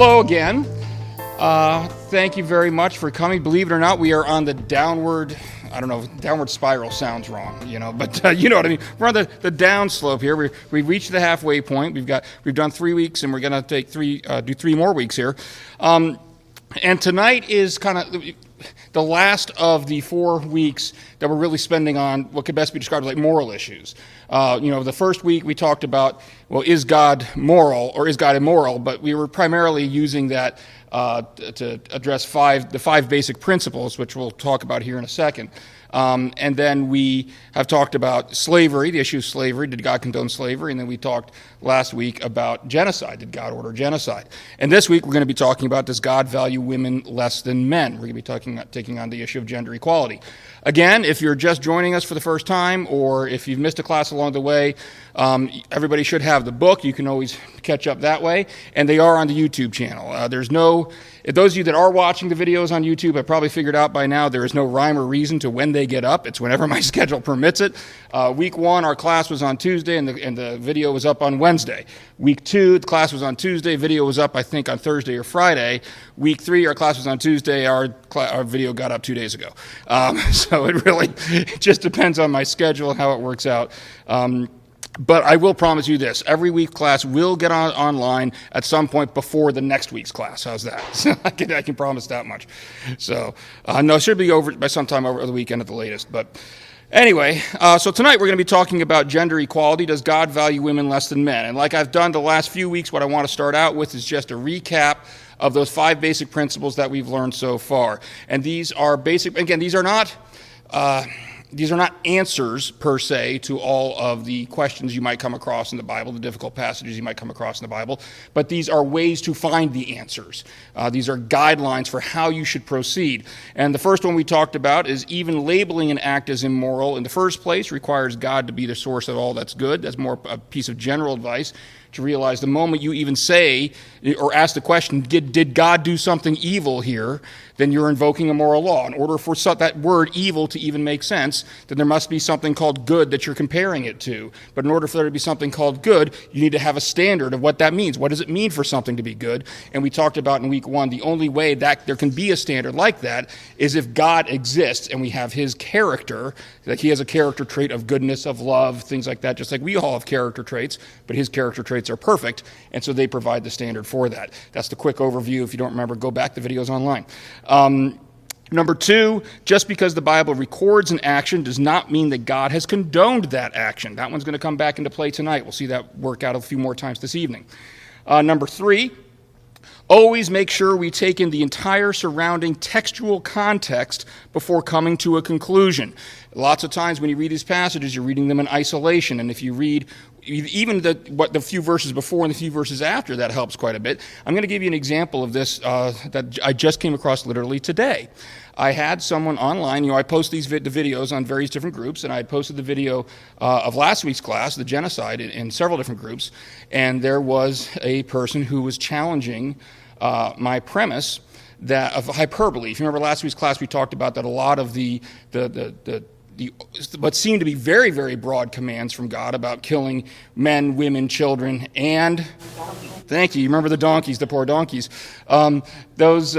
hello again. Thank you very much for coming. Believe it or not, we are on the downward spiral sounds wrong, but you know what I mean. We're on the down slope here. We've reached the halfway point. We've done 3 weeks, and we're going to do 3 more weeks here. And tonight is kind of the last of the 4 weeks that we're really spending on what could best be described as like moral issues. The first week we talked about, well, is God moral or is God immoral? But we were primarily using that to address the five basic principles, which we'll talk about here in a second. And then we have talked about slavery, the issue of slavery. Did God condone slavery? And then we talked last week about genocide. Did God order genocide? And this week we're going to be talking about, does God value women less than men? We're going to be taking on the issue of gender equality. Again, if you're just joining us for the first time, or if you've missed a class along the way, everybody should have the book. You can always catch up that way. And they are on the YouTube channel. Those of you that are watching the videos on YouTube have probably figured out by now there is no rhyme or reason to when they get up. It's whenever my schedule permits it. Week 1, our class was on Tuesday, and the video was up on Wednesday. Week 2, the class was on Tuesday. Video was up, I think, on Thursday or Friday. Week 3, our class was on Tuesday. Our video got up 2 days ago. So it just depends on my schedule and how it works out. But I will promise you this, every week class will get online at some point before the next week's class. How's that? So I can promise that much. So, no, it should be over by sometime over the weekend at the latest. But anyway, so tonight we're going to be talking about gender equality. Does God value women less than men? And like I've done the last few weeks, what I want to start out with is just a recap of those 5 basic principles that we've learned so far. And these are basic, again, these are not answers, per se, to all of the questions you might come across in the Bible, the difficult passages you might come across in the Bible, but these are ways to find the answers. These are guidelines for how you should proceed. And the first one we talked about is even labeling an act as immoral in the first place requires God to be the source of all that's good. That's more a piece of general advice, to realize the moment you even say or ask the question, did God do something evil here, then you're invoking a moral law. In order for that word evil to even make sense, then there must be something called good that you're comparing it to. But in order for there to be something called good, you need to have a standard of what that means. What does it mean for something to be good? And we talked about in week 1, the only way that there can be a standard like that is if God exists and we have his character, that he has a character trait of goodness, of love, things like that, just like we all have character traits, but his character traits are perfect, and so they provide the standard for that. That's the quick overview. If you don't remember, go back. The video's online. Number 2, just because the Bible records an action does not mean that God has condoned that action. That one's going to come back into play tonight. We'll see that work out a few more times this evening. Number 3, always make sure we take in the entire surrounding textual context before coming to a conclusion. Lots of times when you read these passages, you're reading them in isolation, and if you read even the few verses before and the few verses after, that helps quite a bit. I'm going to give you an example of this that I just came across literally today. I had someone online, I post the videos on various different groups, and I had posted the video of last week's class, the genocide, in several different groups, and there was a person who was challenging my premise that of hyperbole. If you remember last week's class, we talked about that a lot of the what seemed to be very, very broad commands from God about killing men, women, children, and thank you. You remember the donkeys, the poor donkeys. Those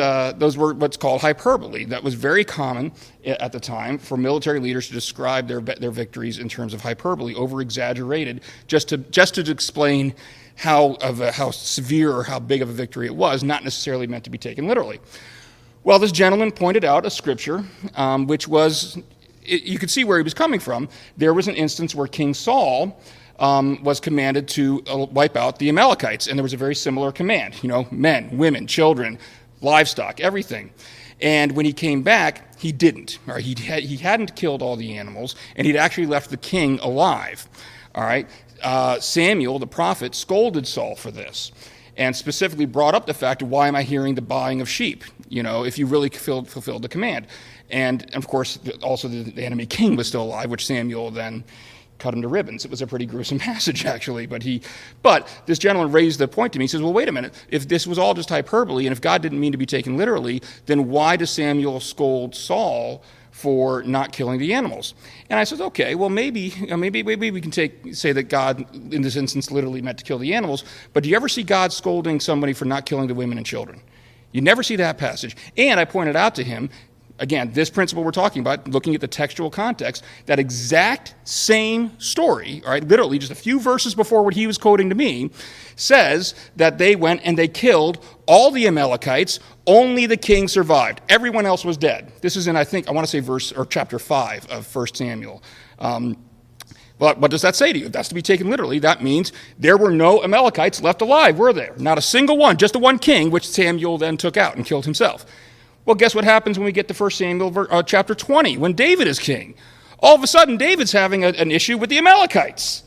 were what's called hyperbole. That was very common at the time for military leaders to describe their victories in terms of hyperbole, over-exaggerated, just to explain how severe or how big of a victory it was, not necessarily meant to be taken literally. Well, this gentleman pointed out a scripture, which was, you could see where he was coming from. There was an instance where King Saul was commanded to wipe out the Amalekites, and there was a very similar command, men, women, children, livestock, everything. And when he came back, he didn't. Or he hadn't killed all the animals, and he'd actually left the king alive. All right. Samuel, the prophet, scolded Saul for this, and specifically brought up the fact of, why am I hearing the baaing of sheep, if you really fulfilled the command. And, of course, also the enemy king was still alive, which Samuel then cut him to ribbons. It was a pretty gruesome passage, actually. But this gentleman raised the point to me. He says, well, wait a minute. If this was all just hyperbole, and if God didn't mean to be taken literally, then why does Samuel scold Saul for not killing the animals. And I said, okay, well, maybe we can say that God, in this instance, literally meant to kill the animals, but do you ever see God scolding somebody for not killing the women and children? You never see that passage. And I pointed out to him, again, this principle we're talking about, looking at the textual context, that exact same story, all right, literally just a few verses before what he was quoting to me, says that they went and they killed all the Amalekites, only the king survived. Everyone else was dead. This is in, I want to say chapter 5 of 1 Samuel. But what does that say to you? That's to be taken literally. That means there were no Amalekites left alive, were there? Not a single one, just the one king, which Samuel then took out and killed himself. Well, guess what happens when we get to 1 Samuel chapter 20, when David is king? All of a sudden, David's having an issue with the Amalekites.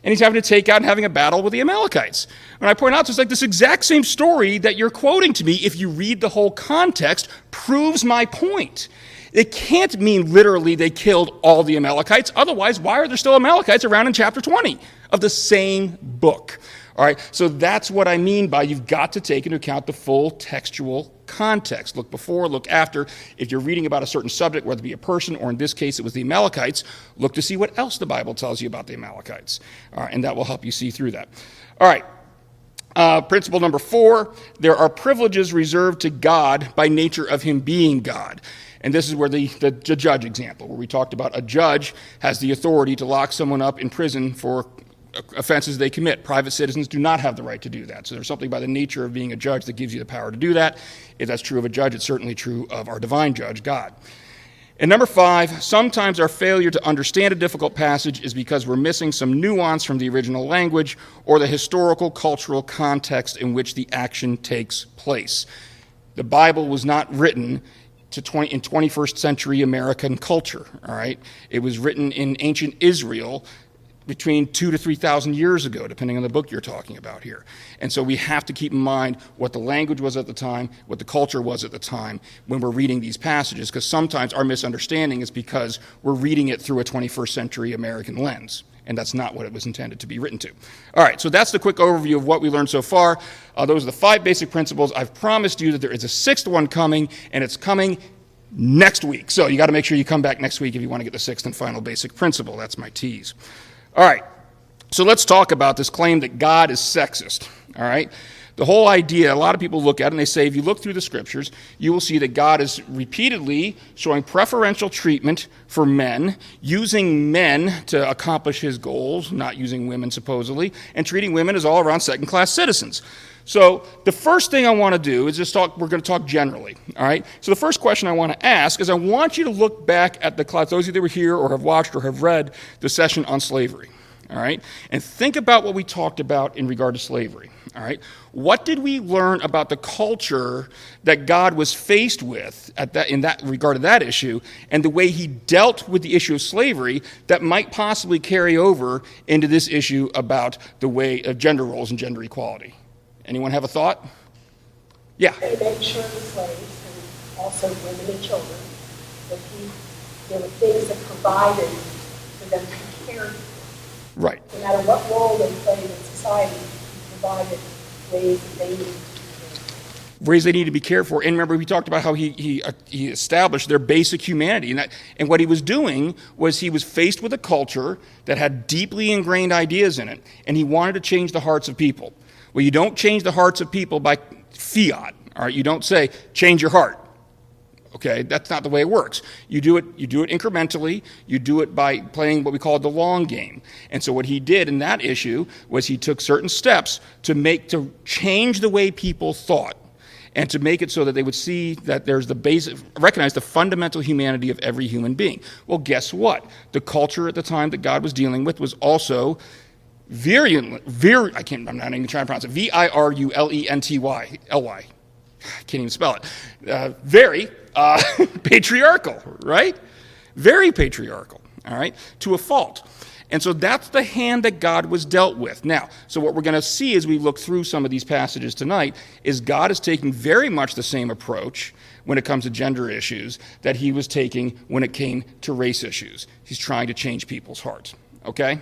And he's having to take out and having a battle with the Amalekites. And I point out, it's like this exact same story that you're quoting to me, if you read the whole context, proves my point. It can't mean literally they killed all the Amalekites. Otherwise, why are there still Amalekites around in chapter 20 of the same book? All right, so that's what I mean by you've got to take into account the full textual context. Look before, look after. If you're reading about a certain subject, whether it be a person or in this case it was the Amalekites, look to see what else the Bible tells you about the Amalekites. All right, and that will help you see through that. All right, principle number 4, there are privileges reserved to God by nature of him being God. And this is where the judge example, where we talked about a judge has the authority to lock someone up in prison for offenses they commit. Private citizens do not have the right to do that. So there's something by the nature of being a judge that gives you the power to do that. If that's true of a judge, it's certainly true of our divine judge, God. And number 5, sometimes our failure to understand a difficult passage is because we're missing some nuance from the original language or the historical, cultural context in which the action takes place. The Bible was not written in 21st century American culture, all right? It was written in ancient Israel between 2,000 to 3,000 years ago, depending on the book you're talking about here. And so we have to keep in mind what the language was at the time, what the culture was at the time when we're reading these passages, because sometimes our misunderstanding is because we're reading it through a 21st century American lens, and that's not what it was intended to be written to. All right, so that's the quick overview of what we learned so far. Those are the 5 basic principles. I've promised you that there is a 6th one coming, and it's coming next week. So you got to make sure you come back next week if you want to get the 6th and final basic principle. That's my tease. All right, so let's talk about this claim that God is sexist, all right? The whole idea, a lot of people look at it and they say, if you look through the scriptures, you will see that God is repeatedly showing preferential treatment for men, using men to accomplish his goals, not using women supposedly, and treating women as all-around second-class citizens. So the first thing I want to do is we're going to talk generally, all right? So the first question I want to ask is I want you to look back at the class, those of you that were here or have watched or have read the session on slavery, all right? And think about what we talked about in regard to slavery, all right? What did we learn about the culture that God was faced with in that regard to that issue and the way he dealt with the issue of slavery that might possibly carry over into this issue about the way of gender roles and gender equality? Anyone have a thought? Yeah. They made sure the slaves and also women and children that there were things that provided for them to be cared for. Right. No matter what role they played in society, he provided ways that they needed to be cared for. Ways they need to be cared for. And remember, we talked about how he established their basic humanity. And what he was doing was he was faced with a culture that had deeply ingrained ideas in it, and he wanted to change the hearts of people. Well, you don't change the hearts of people by fiat, all right? You don't say, change your heart, okay? That's not the way it works. You do it incrementally. You do it by playing what we call the long game. And so what he did in that issue was he took certain steps to change the way people thought and to make it so that they would see that there's recognize the fundamental humanity of every human being. Well, guess what? The culture at the time that God was dealing with was also I'm not even trying to pronounce it, virulentyly. I can't even spell it. Very patriarchal, right? Very patriarchal, all right, to a fault. And so that's the hand that God was dealt with. Now, so what we're going to see as we look through some of these passages tonight is God is taking very much the same approach when it comes to gender issues that he was taking when it came to race issues. He's trying to change people's hearts, okay?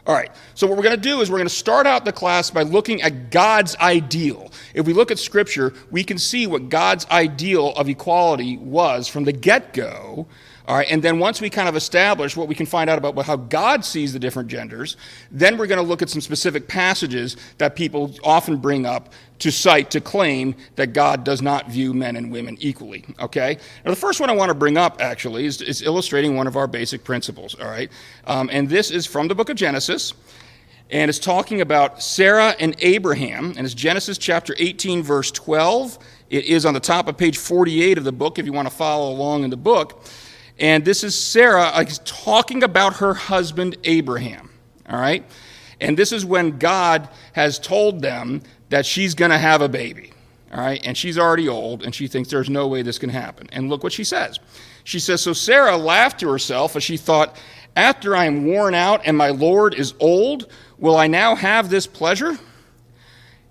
All right, so what we're going to do is we're going to start out the class by looking at God's ideal. If we look at Scripture, we can see what God's ideal of equality was from the get-go. All right, and then once we kind of establish what we can find out about how God sees the different genders, then we're going to look at some specific passages that people often bring up to cite to claim that God does not view men and women equally, okay? Now, the first one I want to bring up, actually, is illustrating one of our basic principles, all right? And this is from the book of Genesis, and it's talking about Sarah and Abraham, and it's Genesis chapter 18, verse 12. It is on the top of page 48 of the book if you want to follow along in the book. And this is Sarah talking about her husband Abraham, all right? And this is when God has told them that she's going to have a baby, all right? And she's already old, and she thinks there's no way this can happen. And look what she says. She says, so Sarah laughed to herself as she thought, after I am worn out and my Lord is old, will I now have this pleasure?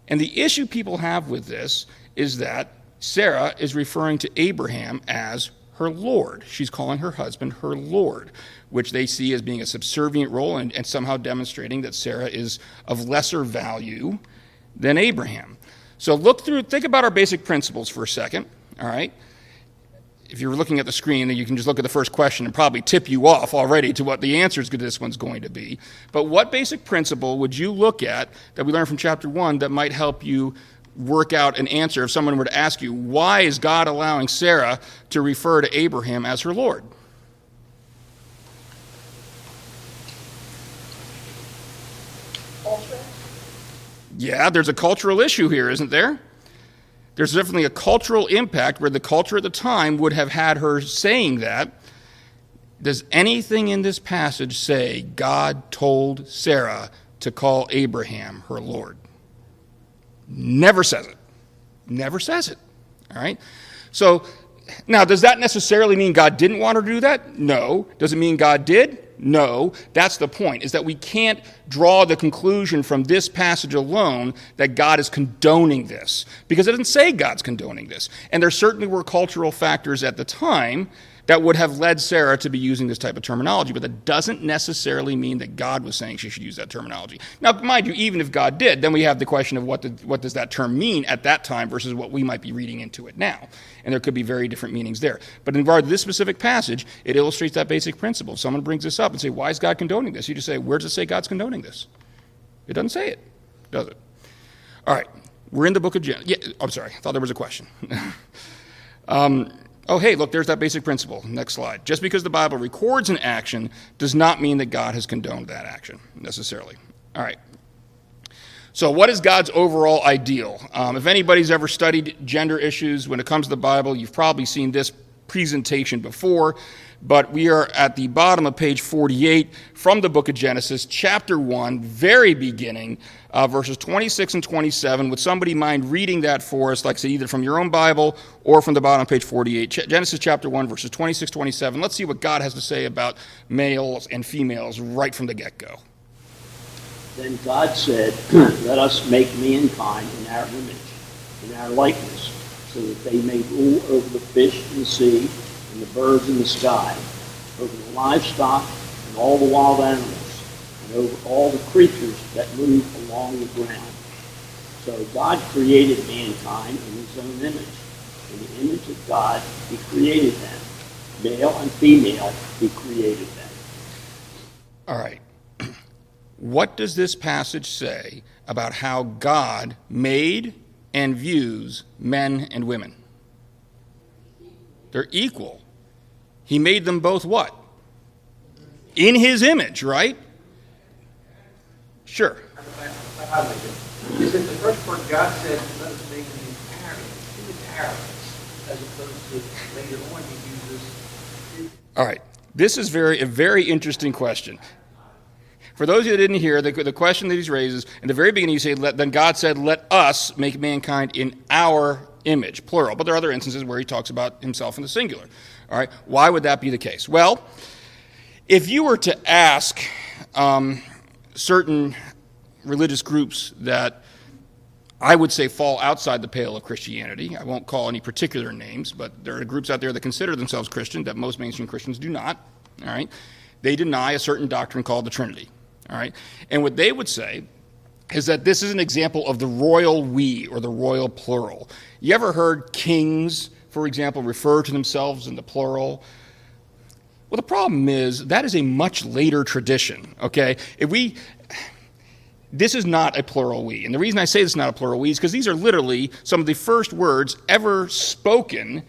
And the issue people have with this is that Sarah is referring to Abraham as her Lord. She's calling her husband her Lord, which they see as being a subservient role and somehow demonstrating that Sarah is of lesser value than Abraham. So think about our basic principles for a second, all right? If you're looking at the screen, then you can just look at the first question and probably tip you off already to what the answer to this one's going to be. But what basic principle would you look at that we learned from chapter 1 that might help you work out an answer if someone were to ask you, why is God allowing Sarah to refer to Abraham as her Lord? Culture? Yeah, there's a cultural issue here, isn't there? There's definitely a cultural impact where the culture at the time would have had her saying that. Does anything in this passage say God told Sarah to call Abraham her Lord? Never says it. Never says it. All right? So, now, does that necessarily mean God didn't want her to do that? No. Does it mean God did? No. That's the point, is that we can't draw the conclusion from this passage alone that God is condoning this, because it doesn't say God's condoning this. And there certainly were cultural factors at the time that would have led Sarah to be using this type of terminology, but that doesn't necessarily mean that God was saying she should use that terminology. Now, mind you, even if God did, then we have the question of what does that term mean at that time versus what we might be reading into it now. And there could be very different meanings there. But in regard to this specific passage, it illustrates that basic principle. If someone brings this up and say, why is God condoning this? You just say, where does it say God's condoning this? It doesn't say it, does it? All right, we're in the book of Genesis. Yeah, I'm sorry, I thought there was a question. Oh, hey, look, there's that basic principle. Next slide. Just because the Bible records an action does not mean that God has condoned that action, necessarily. All right. So what is God's overall ideal? If anybody's ever studied gender issues when it comes to the Bible, you've probably seen this presentation before, but we are at the bottom of page 48 from the book of Genesis, chapter 1, very beginning, verses 26 and 27. Would somebody mind reading that for us, like I say, either from your own Bible or from the bottom of page 48? Genesis chapter 1, verses 26, 27. Let's see what God has to say about males and females right from the get-go. Then God said, let us make mankind in our image, in our likeness, so that they may rule over the fish in the sea and the birds in the sky, over the livestock and all the wild animals, and over all the creatures that move along the ground. So God created mankind in his own image. In the image of God, he created them. Male and female, he created them. All right. What does this passage say about how God made and views men and women? They're equal. He made them both what? In his image, right? Sure. Is it the first part God said, let us make them in our as opposed to later on he uses? All right. This is a very interesting question. For those of you that didn't hear, the question that he raises, in the very beginning you say, then God said, let us make mankind in our image, plural. But there are other instances where he talks about himself in the singular. All right. Why would that be the case? Well, if you were to ask certain religious groups that I would say fall outside the pale of Christianity, I won't call any particular names, but there are groups out there that consider themselves Christian that most mainstream Christians do not. All right. They deny a certain doctrine called the Trinity. all right? And what they would say is that this is an example of the royal we, or the royal plural. You ever heard kings, for example, refer to themselves in the plural? Well, the problem is that is a much later tradition, okay? This is not a plural we. And the reason I say this is not a plural we is because these are literally some of the first words ever spoken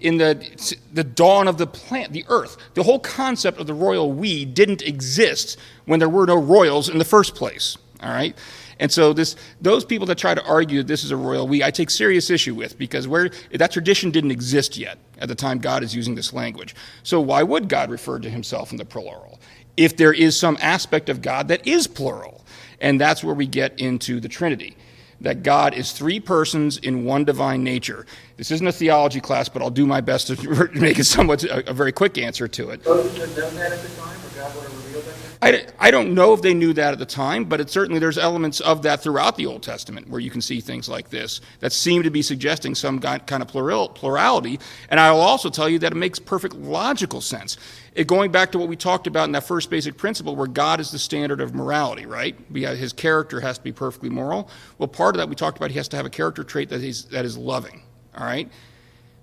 in the dawn of the earth. The whole concept of the royal we didn't exist when there were no royals in the first place, all right? And so those people that try to argue that this is a royal we, I take serious issue with, because that tradition didn't exist yet at the time God is using this language. So why would God refer to himself in the plural if there is some aspect of God that is plural? And that's where we get into the Trinity, that God is three persons in one divine nature. This isn't a theology class, but I'll do my best to make it somewhat a very quick answer to it. Moses had known that at the time, or God would have revealed that? I don't know if they knew that at the time, but certainly there's elements of that throughout the Old Testament where you can see things like this that seem to be suggesting some kind of plurality. And I will also tell you that it makes perfect logical sense. Going back to what we talked about in that first basic principle where God is the standard of morality, right? His character has to be perfectly moral. Well, part of that we talked about, he has to have a character trait that is loving, all right?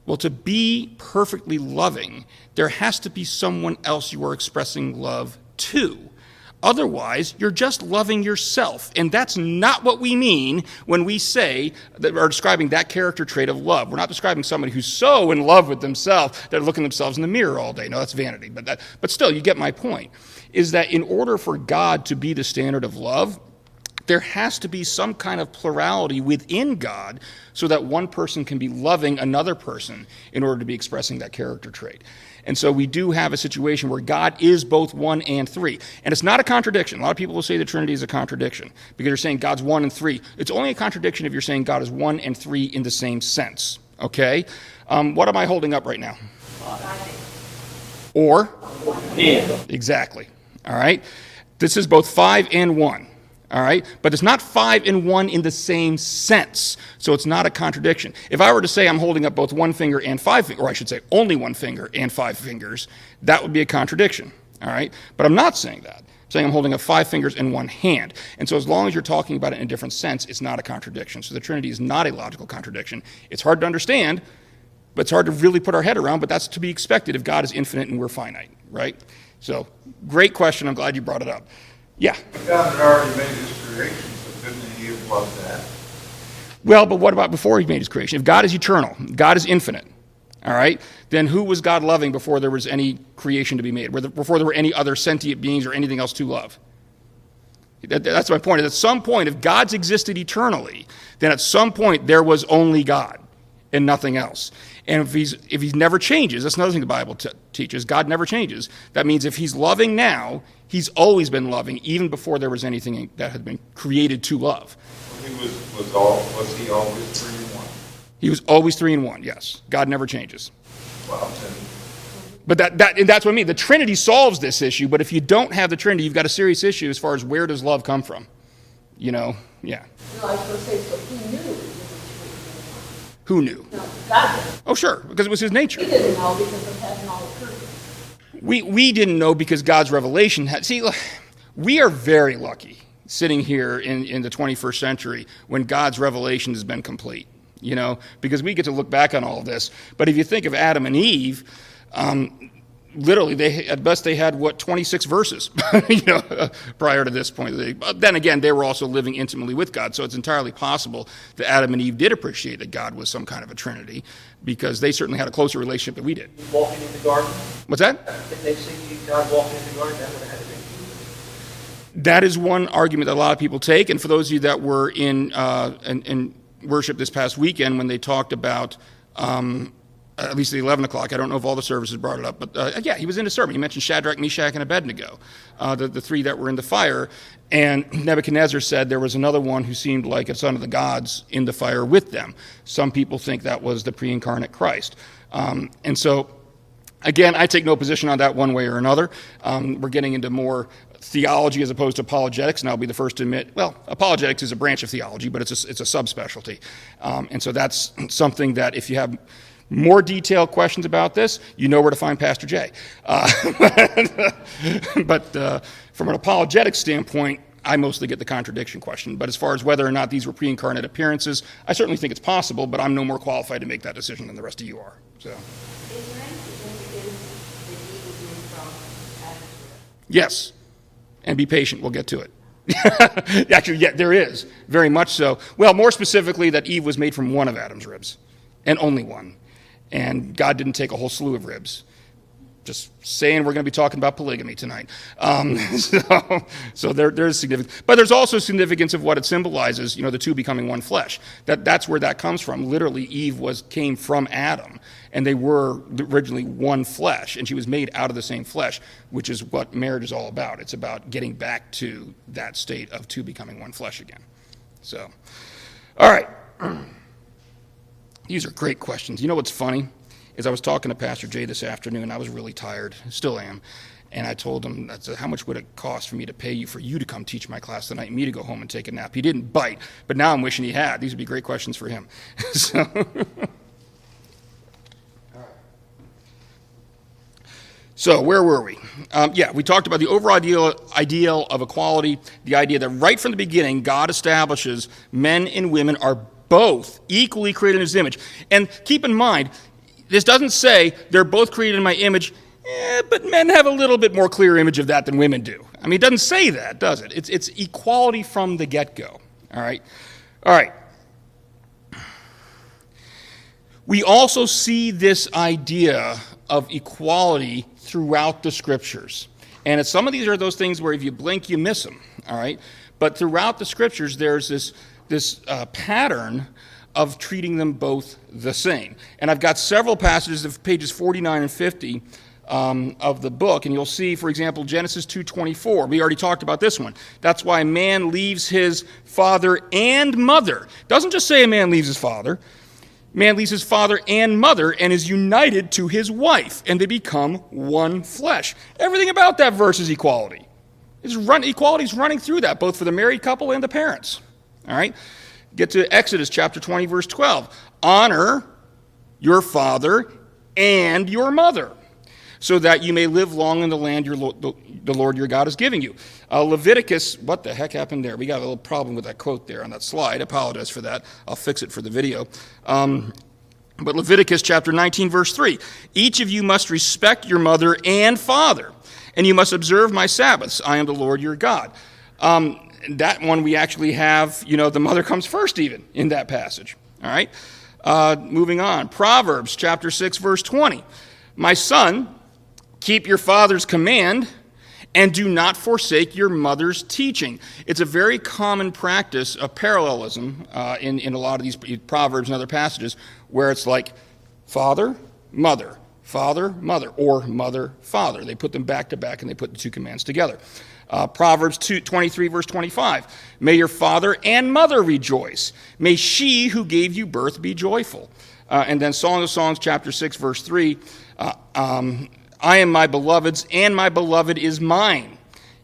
Well, to be perfectly loving, there has to be someone else you are expressing love to. Otherwise, you're just loving yourself. And that's not what we mean when we say that we're describing that character trait of love. We're not describing somebody who's so in love with themselves that they're looking themselves in the mirror all day. No, that's vanity. But still, you get my point, is that in order for God to be the standard of love, there has to be some kind of plurality within God so that one person can be loving another person in order to be expressing that character trait. And so we do have a situation where God is both one and three. And it's not a contradiction. A lot of people will say the Trinity is a contradiction because they're saying God's one and three. It's only a contradiction if you're saying God is one and three in the same sense. Okay? What am I holding up right now? Or? And. Exactly. All right? This is both 5 and 1. All right? But it's not 5 and 1 in the same sense. So it's not a contradiction. If I were to say I'm holding up both one finger and 5 fingers, or I should say only one finger and 5 fingers, that would be a contradiction. All right? But I'm not saying that. I'm saying I'm holding up 5 fingers and one hand. And so as long as you're talking about it in a different sense, it's not a contradiction. So the Trinity is not a logical contradiction. It's hard to understand, but it's hard to really put our head around, but that's to be expected if God is infinite and we're finite, right? So great question. I'm glad you brought it up. Yeah. God had already made his creation, so couldn't he have loved that? Well, but what about before he made his creation? If God is eternal, God is infinite, all right, then who was God loving before there was any creation to be made, before there were any other sentient beings or anything else to love? That's my point. At some point, if God's existed eternally, then at some point there was only God and nothing else. And if he never changes, that's another thing the Bible teaches, God never changes. That means if he's loving now, he's always been loving, even before there was anything that had been created to love. Was he always 3 in 1? He was always 3 in 1, yes. God never changes. Well, But and that's what I mean. The Trinity solves this issue, but if you don't have the Trinity, you've got a serious issue as far as where does love come from? You know, yeah. No, I was going to say, so he knew it was 3 in 1. Who knew? No, God did. Oh, sure, because it was his nature. He didn't know because it hadn't all occurred. We didn't know because God's revelation had... See, we are very lucky sitting here in the 21st century when God's revelation has been complete, you know, because we get to look back on all of this. But if you think of Adam and Eve, literally, at best they had, 26 verses, you know, prior to this point. But then again, they were also living intimately with God, so it's entirely possible that Adam and Eve did appreciate that God was some kind of a Trinity, because they certainly had a closer relationship than we did. Walking in the garden, What's that? if they see God walking in the garden, that would have had to be. That is one argument that a lot of people take, and for those of you that were in worship this past weekend when they talked about at least at 11 o'clock, I don't know if all the services brought it up, but yeah, he was in a sermon. He mentioned Shadrach, Meshach, and Abednego, the 3 that were in the fire, and Nebuchadnezzar said there was another one who seemed like a son of the gods in the fire with them. Some people think that was the pre-incarnate Christ. And so, again, I take no position on that one way or another. We're getting into more theology as opposed to apologetics, and I'll be the first to admit, well, apologetics is a branch of theology, but it's a subspecialty. And so that's something that if you have more detailed questions about this, you know where to find Pastor Jay. But from an apologetic standpoint, I mostly get the contradiction question. But as far as whether or not these were pre-incarnate appearances, I certainly think it's possible, but I'm no more qualified to make that decision than the rest of you are. So. Is there any significance that Eve was made from Adam's rib? Yes, and be patient. We'll get to it. Actually, yeah, there is, very much so. Well, more specifically, that Eve was made from one of Adam's ribs, and only one. And God didn't take a whole slew of ribs. Just saying, we're going to be talking about polygamy tonight. So there's significance. But there's also significance of what it symbolizes, the two becoming one flesh. That's where that comes from. Literally, Eve came from Adam, and they were originally one flesh, and she was made out of the same flesh, which is what marriage is all about. It's about getting back to that state of two becoming one flesh again. So, all right. These are great questions. You know what's funny? Is I was talking to Pastor Jay this afternoon. I was really tired, still am, and I told him, I said, how much would it cost for me to pay you for you to come teach my class tonight and me to go home and take a nap? He didn't bite, but now I'm wishing he had. These would be great questions for him. So where were we? We talked about the overall ideal of equality, the idea that right from the beginning, God establishes men and women are both equally created in his image. And keep in mind, this doesn't say they're both created in my image, but men have a little bit more clear image of that than women do. I mean, it doesn't say that, does it? It's equality from the get-go. All right. We also see this idea of equality throughout the scriptures. And some of these are those things where if you blink, you miss them. All right. But throughout the scriptures, there's this pattern of treating them both the same. And I've got several passages of pages 49 and 50 of the book, and you'll see, for example, Genesis 2:24. We already talked about this one. That's why a man leaves his father and mother. It doesn't just say a man leaves his father. Man leaves his father and mother and is united to his wife, and they become one flesh. Everything about that verse is equality. Equality is running through that, both for the married couple and the parents. All right? Get to Exodus chapter 20, verse 12. Honor your father and your mother, so that you may live long in the land the Lord your God is giving you. Leviticus, what the heck happened there? We got a little problem with that quote there on that slide. I apologize for that. I'll fix it for the video. But Leviticus chapter 19, verse 3. Each of you must respect your mother and father, and you must observe my Sabbaths. I am the Lord your God. That one we actually have, the mother comes first even in that passage. All right? Moving on. Proverbs chapter 6, verse 20. My son, keep your father's command and do not forsake your mother's teaching. It's a very common practice of parallelism in a lot of these Proverbs and other passages where it's like father, mother, or mother, father. They put them back to back and they put the two commands together. Proverbs 23, verse 25. May your father and mother rejoice. May she who gave you birth be joyful. And then Song of Songs, chapter 6, verse 3. I am my beloved's, and my beloved is mine.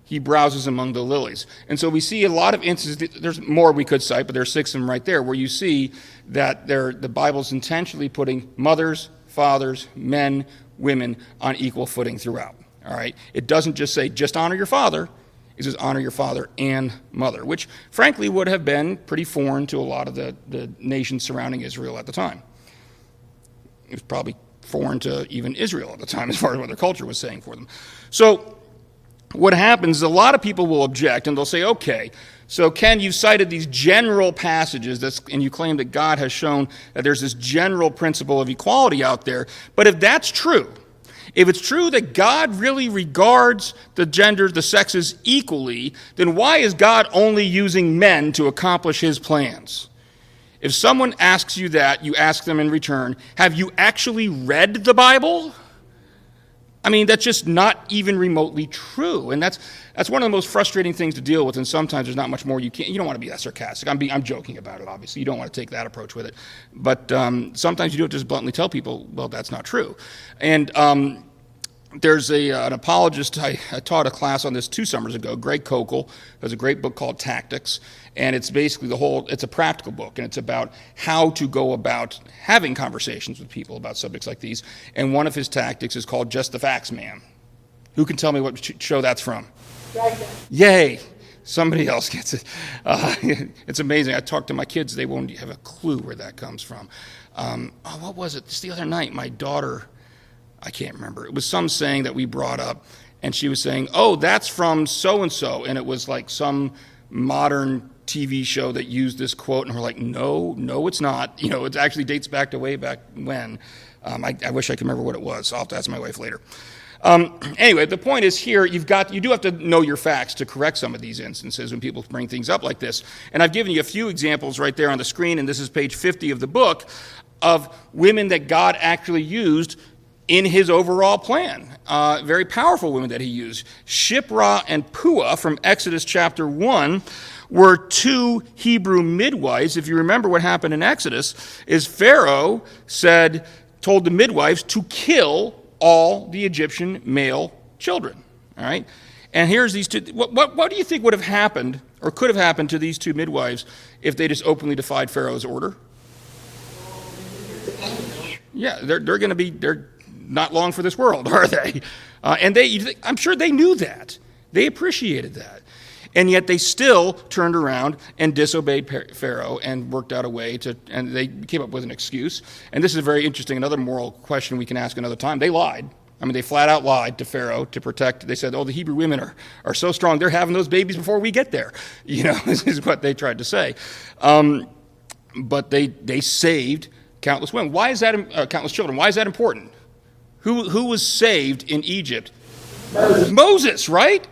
He browses among the lilies. And so we see a lot of instances. There's more we could cite, but there's 6 of them right there, where you see that the Bible's intentionally putting mothers, fathers, men, women on equal footing throughout. All right? It doesn't just say, just honor your father. It says, honor your father and mother, which, frankly, would have been pretty foreign to a lot of the nations surrounding Israel at the time. It was probably foreign to even Israel at the time as far as what their culture was saying for them. So what happens is a lot of people will object, and they'll say, okay, so Ken, you cited these general passages, and you claim that God has shown that there's this general principle of equality out there, but if that's true, if it's true that God really regards the genders, the sexes equally, then why is God only using men to accomplish his plans? If someone asks you that, you ask them in return, have you actually read the Bible? I mean, that's just not even remotely true. And that's one of the most frustrating things to deal with, and sometimes there's not much more you don't want to be that sarcastic. I'm joking about it, obviously. You don't want to take that approach with it. But sometimes you do have to just bluntly tell people, well, that's not true. And there's an apologist. I taught a class on this 2 summers ago. Greg Kokel has a great book called Tactics, and it's basically it's a practical book, and it's about how to go about having conversations with people about subjects like these. And one of his tactics is called Just the Facts Man. Who can tell me what show that's from? Dragnet. Yay! Somebody else gets it. It's amazing. I talk to my kids; they won't have a clue where that comes from. What was it? Just the other night, my daughter, I can't remember. It was some saying that we brought up, and she was saying, "Oh, that's from so-and-so," and it was like some modern TV show that used this quote, and we're like, no, it's not. It actually dates back to way back when. I wish I could remember what it was. I'll have to ask my wife later. Anyway, the point is here, you do have to know your facts to correct some of these instances when people bring things up like this. And I've given you a few examples right there on the screen, and this is page 50 of the book, of women that God actually used in his overall plan. Very powerful women that he used. Shiphrah and Puah from Exodus chapter 1 were 2 Hebrew midwives. If you remember what happened in Exodus, is Pharaoh told the midwives to kill all the Egyptian male children. All right? And here's these 2. What do you think would have happened or could have happened to these 2 midwives if they just openly defied Pharaoh's order? Yeah, they're not long for this world, are they? And I'm sure they knew that. They appreciated that. And yet they still turned around and disobeyed Pharaoh and worked out a way and they came up with an excuse. And this is very interesting, another moral question we can ask another time. They lied. They flat out lied to Pharaoh to protect. They said, the Hebrew women are so strong, they're having those babies before we get there. This is what they tried to say. But they saved countless women. Why is that, countless children? Why is that important? Who was saved in Egypt? Moses, right?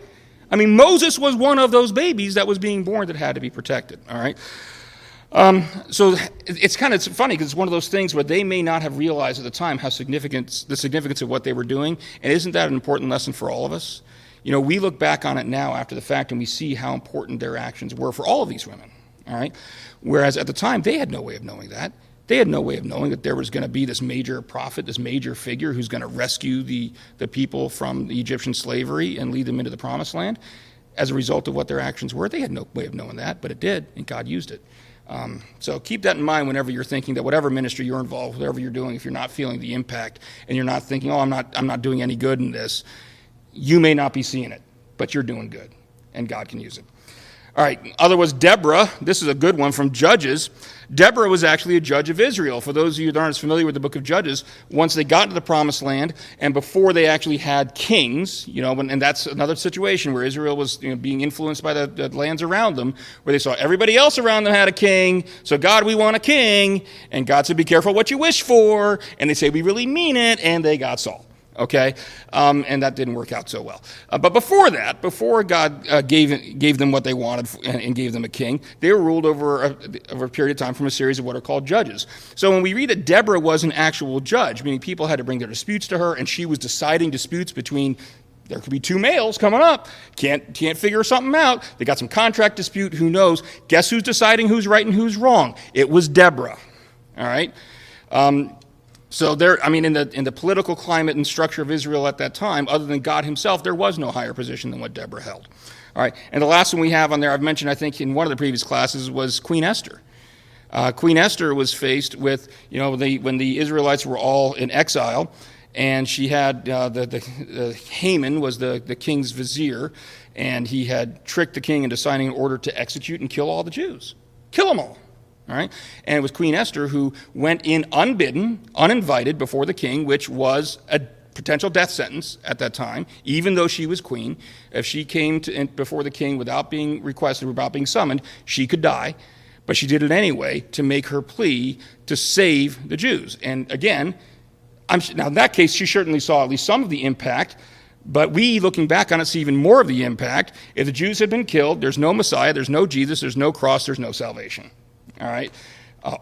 Moses was one of those babies that was being born that had to be protected, all right? So it's funny because it's one of those things where they may not have realized at the time the significance of what they were doing, and isn't that an important lesson for all of us? We look back on it now after the fact and we see how important their actions were for all of these women, all right? Whereas at the time, they had no way of knowing that. They had no way of knowing that there was going to be this major prophet, this major figure who's going to rescue the people from the Egyptian slavery and lead them into the promised land as a result of what their actions were. They had no way of knowing that, but it did, and God used it. So keep that in mind whenever you're thinking that whatever ministry you're involved with, whatever you're doing, if you're not feeling the impact and you're not thinking, I'm not doing any good in this, you may not be seeing it, but you're doing good, and God can use it. All right, other was Deborah. This is a good one from Judges. Deborah was actually a judge of Israel. For those of you that aren't as familiar with the book of Judges, once they got to the promised land and before they actually had kings, and that's another situation where Israel was being influenced by the lands around them, where they saw everybody else around them had a king. So, God, we want a king. And God said, be careful what you wish for. And they say, we really mean it. And they got Saul. Okay, and that didn't work out so well. But before that, before God gave them what they wanted and gave them a king, they were ruled over a period of time from a series of what are called judges. So when we read that Deborah was an actual judge, meaning people had to bring their disputes to her, and she was deciding disputes between, there could be 2 males coming up, can't figure something out. They got some contract dispute, who knows? Guess who's deciding who's right and who's wrong? It was Deborah, all right? So in the political climate and structure of Israel at that time, other than God himself, there was no higher position than what Deborah held. All right, and the last one we have on there, I've mentioned, I think, in one of the previous classes, was Queen Esther. Queen Esther was faced with, when the Israelites were all in exile, and she had Haman was the king's vizier, and he had tricked the king into signing an order to execute and kill all the Jews. Kill them all. All right? And it was Queen Esther who went in unbidden, uninvited before the king, which was a potential death sentence at that time, even though she was queen. If she came before the king without being requested, without being summoned, she could die. But she did it anyway to make her plea to save the Jews. And again, now in that case, she certainly saw at least some of the impact, but we, looking back on it, see even more of the impact. If the Jews had been killed, there's no Messiah, there's no Jesus, there's no cross, there's no salvation. All right,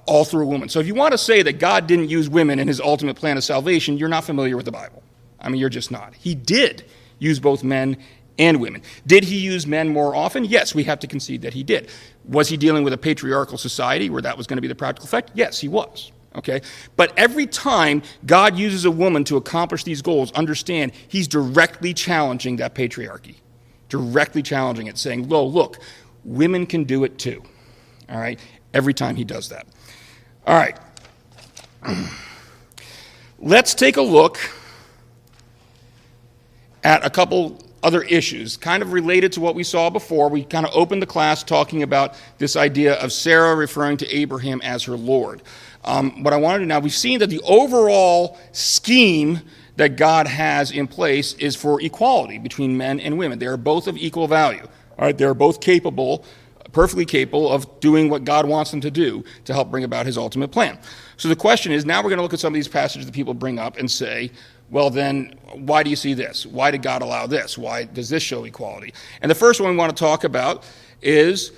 all through a woman. So if you want to say that God didn't use women in his ultimate plan of salvation, you're not familiar with the Bible. You're just not. He did use both men and women. Did he use men more often? Yes, we have to concede that he did. Was he dealing with a patriarchal society where that was going to be the practical effect? Yes, he was. Okay? But every time God uses a woman to accomplish these goals, understand he's directly challenging that patriarchy. Directly challenging it, saying, look, women can do it too. All right? Every time he does that. All right. Let's take a look at a couple other issues, kind of related to what we saw before. We kind of opened the class talking about this idea of Sarah referring to Abraham as her Lord. What I wanted to now, we've seen that the overall scheme that God has in place is for equality between men and women. They are both of equal value. All right, they're both perfectly capable of doing what God wants them to do to help bring about his ultimate plan. So the question is, now we're going to look at some of these passages that people bring up and say, well, then, why do you see this? Why did God allow this? Why does this show equality? And the first one we want to talk about is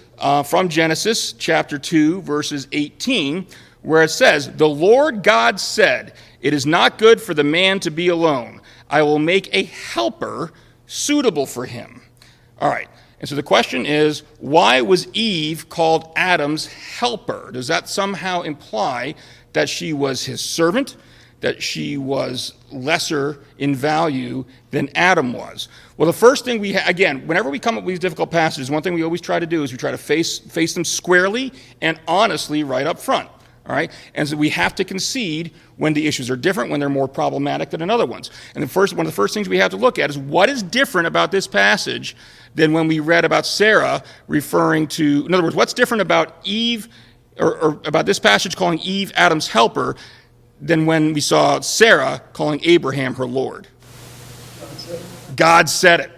from Genesis chapter 2, verses 18, where it says, "The Lord God said, it is not good for the man to be alone. I will make a helper suitable for him." All right. And so the question is, why was Eve called Adam's helper? Does that somehow imply that she was his servant, that she was lesser in value than Adam was? Well, the first thing again, whenever we come up with these difficult passages, one thing we always try to do is we try to face them squarely and honestly right up front. All right? And so we have to concede when the issues are different, when they're more problematic than other ones. And one of the first things we have to look at is what is different about this passage than when we read about Sarah referring to, in other words, what's different about Eve, or about this passage calling Eve Adam's helper, than when we saw Sarah calling Abraham her Lord? God said it.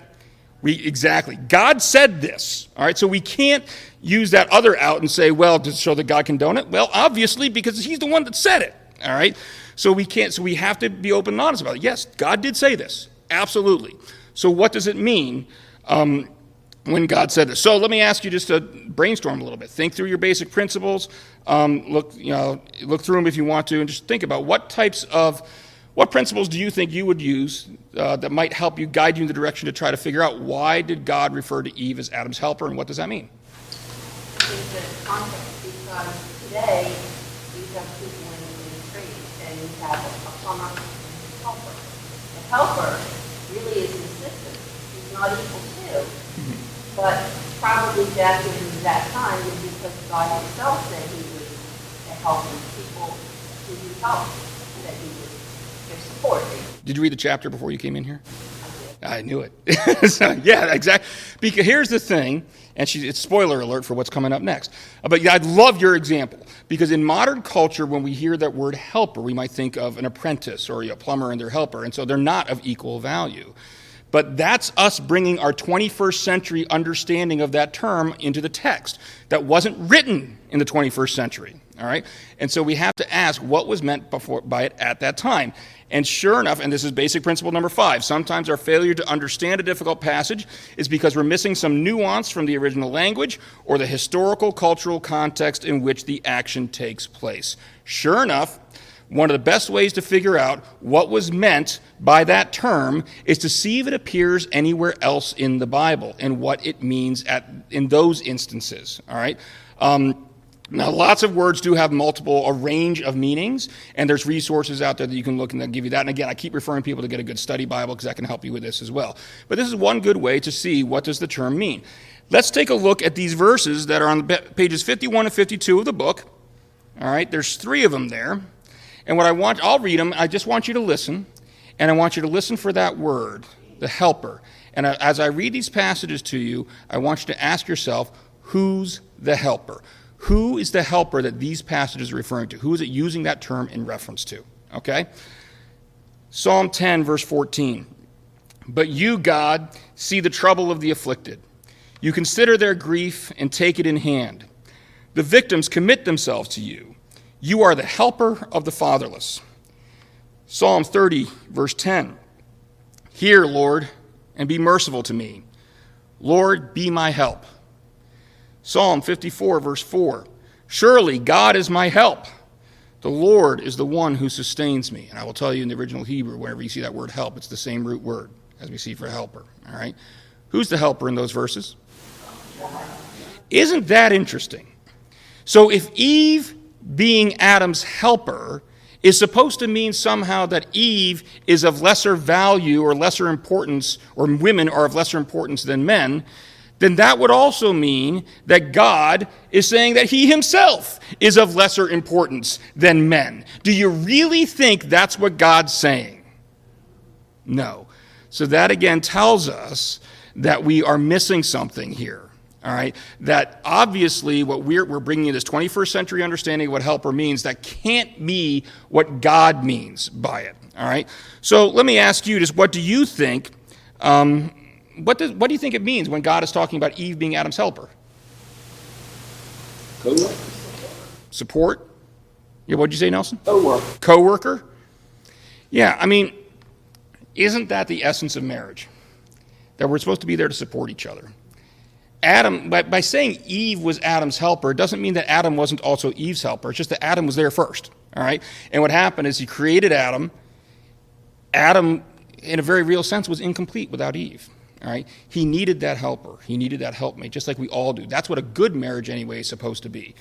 Exactly. God said this. All right, so we can't use that other out and say, well, to show that God condoned it? Well, obviously, because he's the one that said it. All right? So we have to be open and honest about it. Yes, God did say this. Absolutely. So what does it mean when God said this? So let me ask you just to brainstorm a little bit. Think through your basic principles. Look through them if you want to, and just think about what principles do you think you would use that might help you, guide you in the direction to try to figure out why did God refer to Eve as Adam's helper, and what does that mean? I think the context, because today you have people in the trades, and you have a plumber and a helper. The helper really is an assistant. He's not equal to, but probably back in that time was because God himself said he was a helper. People who he helped, that he was their support. Did you read the chapter before you came in here? I I knew it. So, yeah, exactly. Because here's the thing, and it's spoiler alert for what's coming up next. But I love your example, because in modern culture, when we hear that word helper, we might think of an apprentice or a plumber and their helper, and so they're not of equal value. But that's us bringing our 21st century understanding of that term into the text that wasn't written in the 21st century. All right? And so we have to ask what was meant by it at that time. And sure enough, and this is basic principle number 5, sometimes our failure to understand a difficult passage is because we're missing some nuance from the original language or the historical, cultural context in which the action takes place. Sure enough, one of the best ways to figure out what was meant by that term is to see if it appears anywhere else in the Bible and what it means in those instances. All right? Now, lots of words do have a range of meanings, and there's resources out there that you can look and they'll give you that. And again, I keep referring people to get a good study Bible because that can help you with this as well. But this is one good way to see what does the term mean. Let's take a look at these verses that are on pages 51 and 52 of the book. All right, there's 3 of them there. And I'll read them. I just want you to listen, and I want you to listen for that word, the helper. And as I read these passages to you, I want you to ask yourself, who's the helper? Who is the helper that these passages are referring to? Who is it using that term in reference to? Okay? Psalm 10, verse 14. But you, God, see the trouble of the afflicted. You consider their grief and take it in hand. The victims commit themselves to you. You are the helper of the fatherless. Psalm 30, verse 10. Hear, Lord, and be merciful to me. Lord, be my help. Psalm 54, verse 4. Surely God is my help. The Lord is the one who sustains me. And I will tell you in the original Hebrew, whenever you see that word help, it's the same root word as we see for helper. All right? Who's the helper in those verses? Isn't that interesting? So if Eve being Adam's helper is supposed to mean somehow that Eve is of lesser value or lesser importance, or women are of lesser importance than men, then that would also mean that God is saying that he himself is of lesser importance than men. Do you really think that's what God's saying? No. So that again tells us that we are missing something here. All right, that obviously what we're bringing in this 21st century understanding of what helper means, that can't be what God means by it. All right, so let me ask you just, what do you think? What do you think it means when God is talking about Eve being Adam's helper? Co-worker. Support. Yeah, what'd you say, Nelson? Co-worker. Co-worker. Yeah, I mean, isn't that the essence of marriage? That we're supposed to be there to support each other. Adam, by saying Eve was Adam's helper, it doesn't mean that Adam wasn't also Eve's helper. It's just that Adam was there first, all right? And what happened is he created Adam. Adam, in a very real sense, was incomplete without Eve, all right? He needed that helper. He needed that helpmate, just like we all do. That's what a good marriage, anyway, is supposed to be.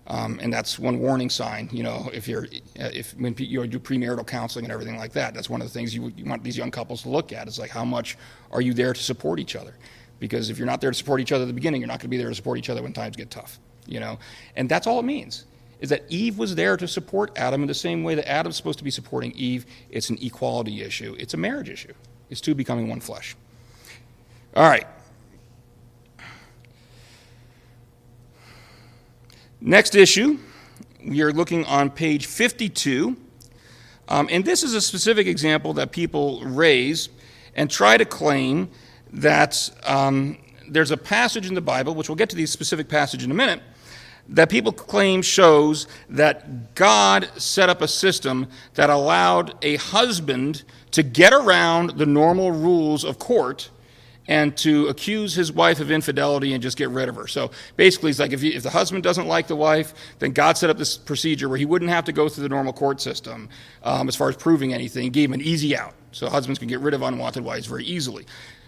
And that's one warning sign, you know, when you do premarital counseling and everything like that. That's one of the things you want these young couples to look at, is like, how much are you there to support each other? Because if you're not there to support each other at the beginning, you're not going to be there to support each other when times get tough, you know. And that's all it means, is that Eve was there to support Adam in the same way that Adam's supposed to be supporting Eve. It's an equality issue. It's a marriage issue. It's two becoming one flesh. All right. Next issue, we are looking on page 52. And this is a specific example that people raise and try to claim that there's a passage in the Bible, which we'll get to the specific passage in a minute, that people claim shows that God set up a system that allowed a husband to get around the normal rules of court and to accuse his wife of infidelity and just get rid of her. So basically, it's like if the husband doesn't like the wife, then God set up this procedure where he wouldn't have to go through the normal court system as far as proving anything. He gave him an easy out. So husbands can get rid of unwanted wives very easily.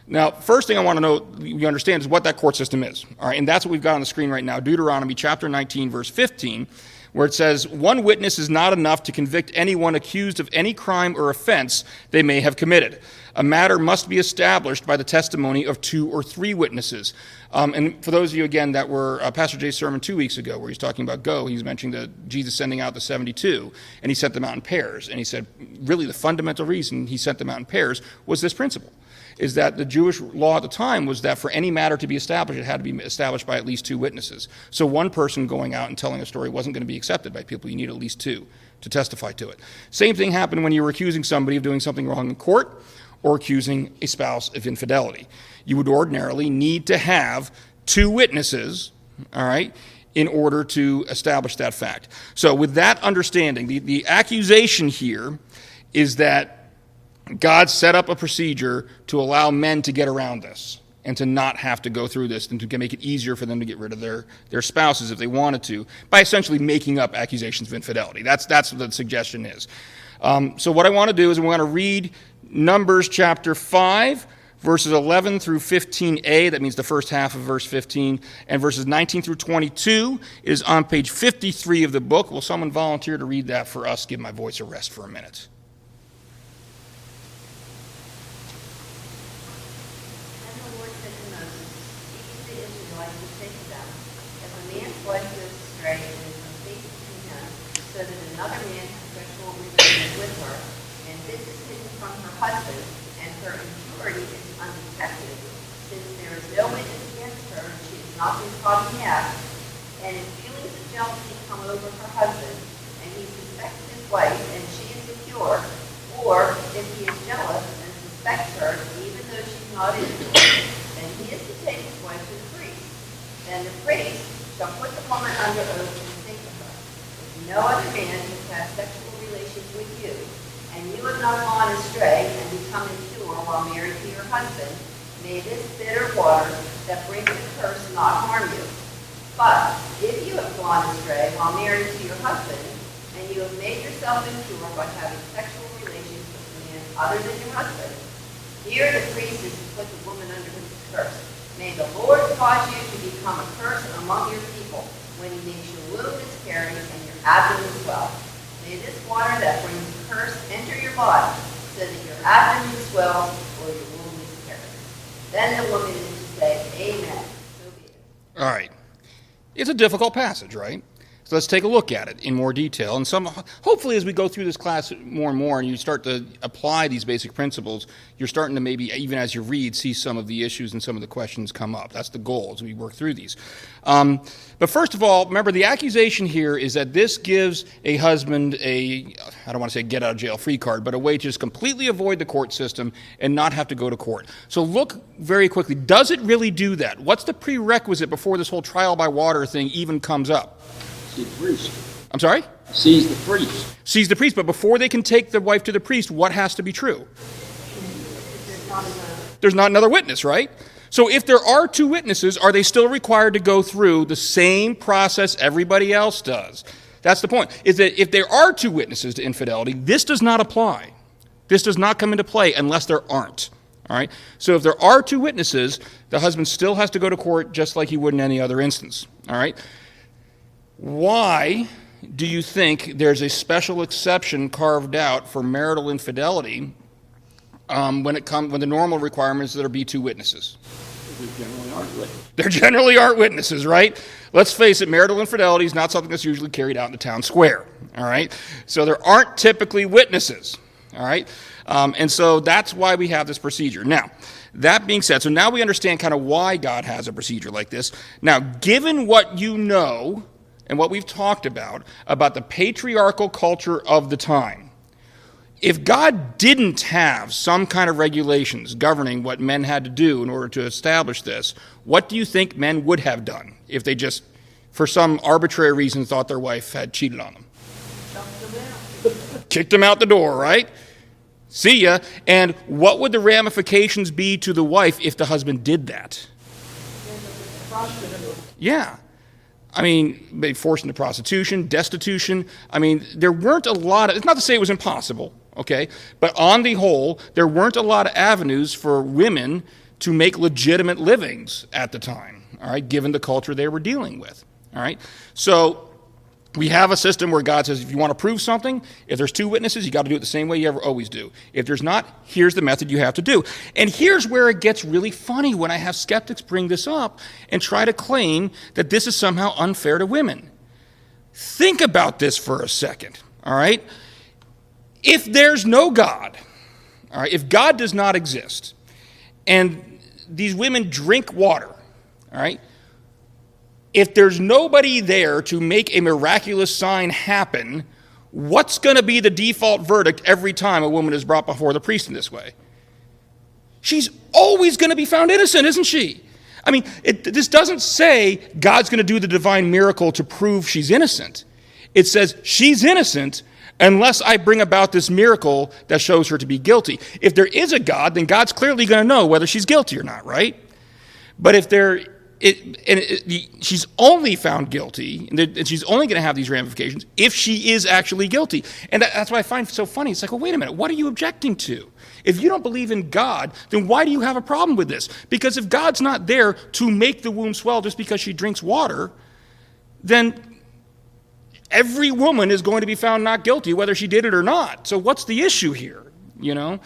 Now, first thing I want to know, you understand, is what that court system is. All right, and that's what we've got on the screen right now, Deuteronomy chapter 19, verse 15, where it says, "One witness is not enough to convict anyone accused of any crime or offense they may have committed. A matter must be established by the testimony of 2 or 3 witnesses." And for those of you, again, that were Pastor Jay's sermon 2 weeks ago, where he's talking about go, he's mentioning Jesus sending out the 72, and he sent them out in pairs. And he said, really, the fundamental reason he sent them out in pairs was this principle, is that the Jewish law at the time was that for any matter to be established, it had to be established by at least 2 witnesses. So one person going out and telling a story wasn't going to be accepted by people. You need at least 2 to testify to it. Same thing happened when you were accusing somebody of doing something wrong in court or accusing a spouse of infidelity. You would ordinarily need to have 2 witnesses, all right, in order to establish that fact. So with that understanding, the accusation here is that God set up a procedure to allow men to get around this and to not have to go through this and to make it easier for them to get rid of their spouses if they wanted to, by essentially making up accusations of infidelity. That's what the suggestion is. So what I want to do is we're going to read Numbers chapter 5, verses 11 through 15a, that means the first half of verse 15, and verses 19 through 22 is on page 53 of the book. Will someone volunteer to read that for us? Give my voice a rest for a minute. So that another man has sexual relations with her, and this is hidden from her husband, and her impurity is undetected, since there is no witness against her, and she has not been caught in the act. And if feelings of jealousy come over her husband, and he suspects his wife, and she is impure, or if he is jealous and suspects her, even though she's not impure, then he is to take his wife to the priest. Then the priest shall put the woman under oath and say to her, no other man has had sexual relations with you, and you have not gone astray and become impure while married to your husband, may this bitter water that brings a curse not harm you. But if you have gone astray while married to your husband, and you have made yourself impure by having sexual relations with a man other than your husband, here the priest is to put the woman under his curse. May the Lord cause you to become a curse among your people. when he makes your womb miscarry and your abdomen swell. May this water that brings a curse enter your body, so that your abdomen swells or your womb miscarries. Then the woman is to say, Amen. So be it. All right. It's a difficult passage, right? So let's take a look at it in more detail. And hopefully as we go through this class more and more and you start to apply these basic principles, you're starting to maybe, even as you read, see some of the issues and some of the questions come up. That's the goal as we work through these. But first of all, remember the accusation here is that this gives a husband I don't want to say get out of jail free card, but a way to just completely avoid the court system and not have to go to court. So look very quickly. Does it really do that? What's the prerequisite before this whole trial by water thing even comes up? See the priest. I'm sorry? Sees the priest. Sees the priest, but before they can take the wife to the priest, what has to be true? There's not another witness, right? So if there are two witnesses, are they still required to go through the same process everybody else does? That's the point, is that if there are two witnesses to infidelity, this does not apply. This does not come into play unless there aren't. All right? So if there are two witnesses, the husband still has to go to court just like he would in any other instance. All right? Why do you think there's a special exception carved out for marital infidelity when the normal requirement is that there be two witnesses? There generally aren't witnesses. There generally aren't witnesses, right? Let's face it, marital infidelity is not something that's usually carried out in the town square, all right? So there aren't typically witnesses, all right? And so that's why we have this procedure. Now, that being said, so now we understand kind of why God has a procedure like this. Now, given what you know and what we've talked about the patriarchal culture of the time, if God didn't have some kind of regulations governing what men had to do in order to establish this, what do you think men would have done if they just, for some arbitrary reason, thought their wife had cheated on them? Kicked them out the door, right? See ya. And what would the ramifications be to the wife if the husband did that? Yeah. I mean, they forced into prostitution, destitution. I mean, there weren't a lot of, it's not to say it was impossible, okay? But on the whole, there weren't a lot of avenues for women to make legitimate livings at the time, all right, given the culture they were dealing with, all right? So we have a system where God says, if you want to prove something, if there's two witnesses, you got to do it the same way you ever always do. If there's not, here's the method you have to do. And here's where it gets really funny when I have skeptics bring this up and try to claim that this is somehow unfair to women. Think about this for a second, all right? If there's no God, all right, if God does not exist, and these women drink water, all right, if there's nobody there to make a miraculous sign happen, what's going to be the default verdict every time a woman is brought before the priest in this way? She's always going to be found innocent, isn't she? I mean, this doesn't say God's going to do the divine miracle to prove she's innocent. It says she's innocent unless I bring about this miracle that shows her to be guilty. If there is a God, then God's clearly going to know whether she's guilty or not, right? But if she's only found guilty, and she's only going to have these ramifications if she is actually guilty. And that's what I find so funny. It's like, well, wait a minute, what are you objecting to? If you don't believe in God, then why do you have a problem with this? Because if God's not there to make the womb swell just because she drinks water, then every woman is going to be found not guilty, whether she did it or not. So what's the issue here, you know?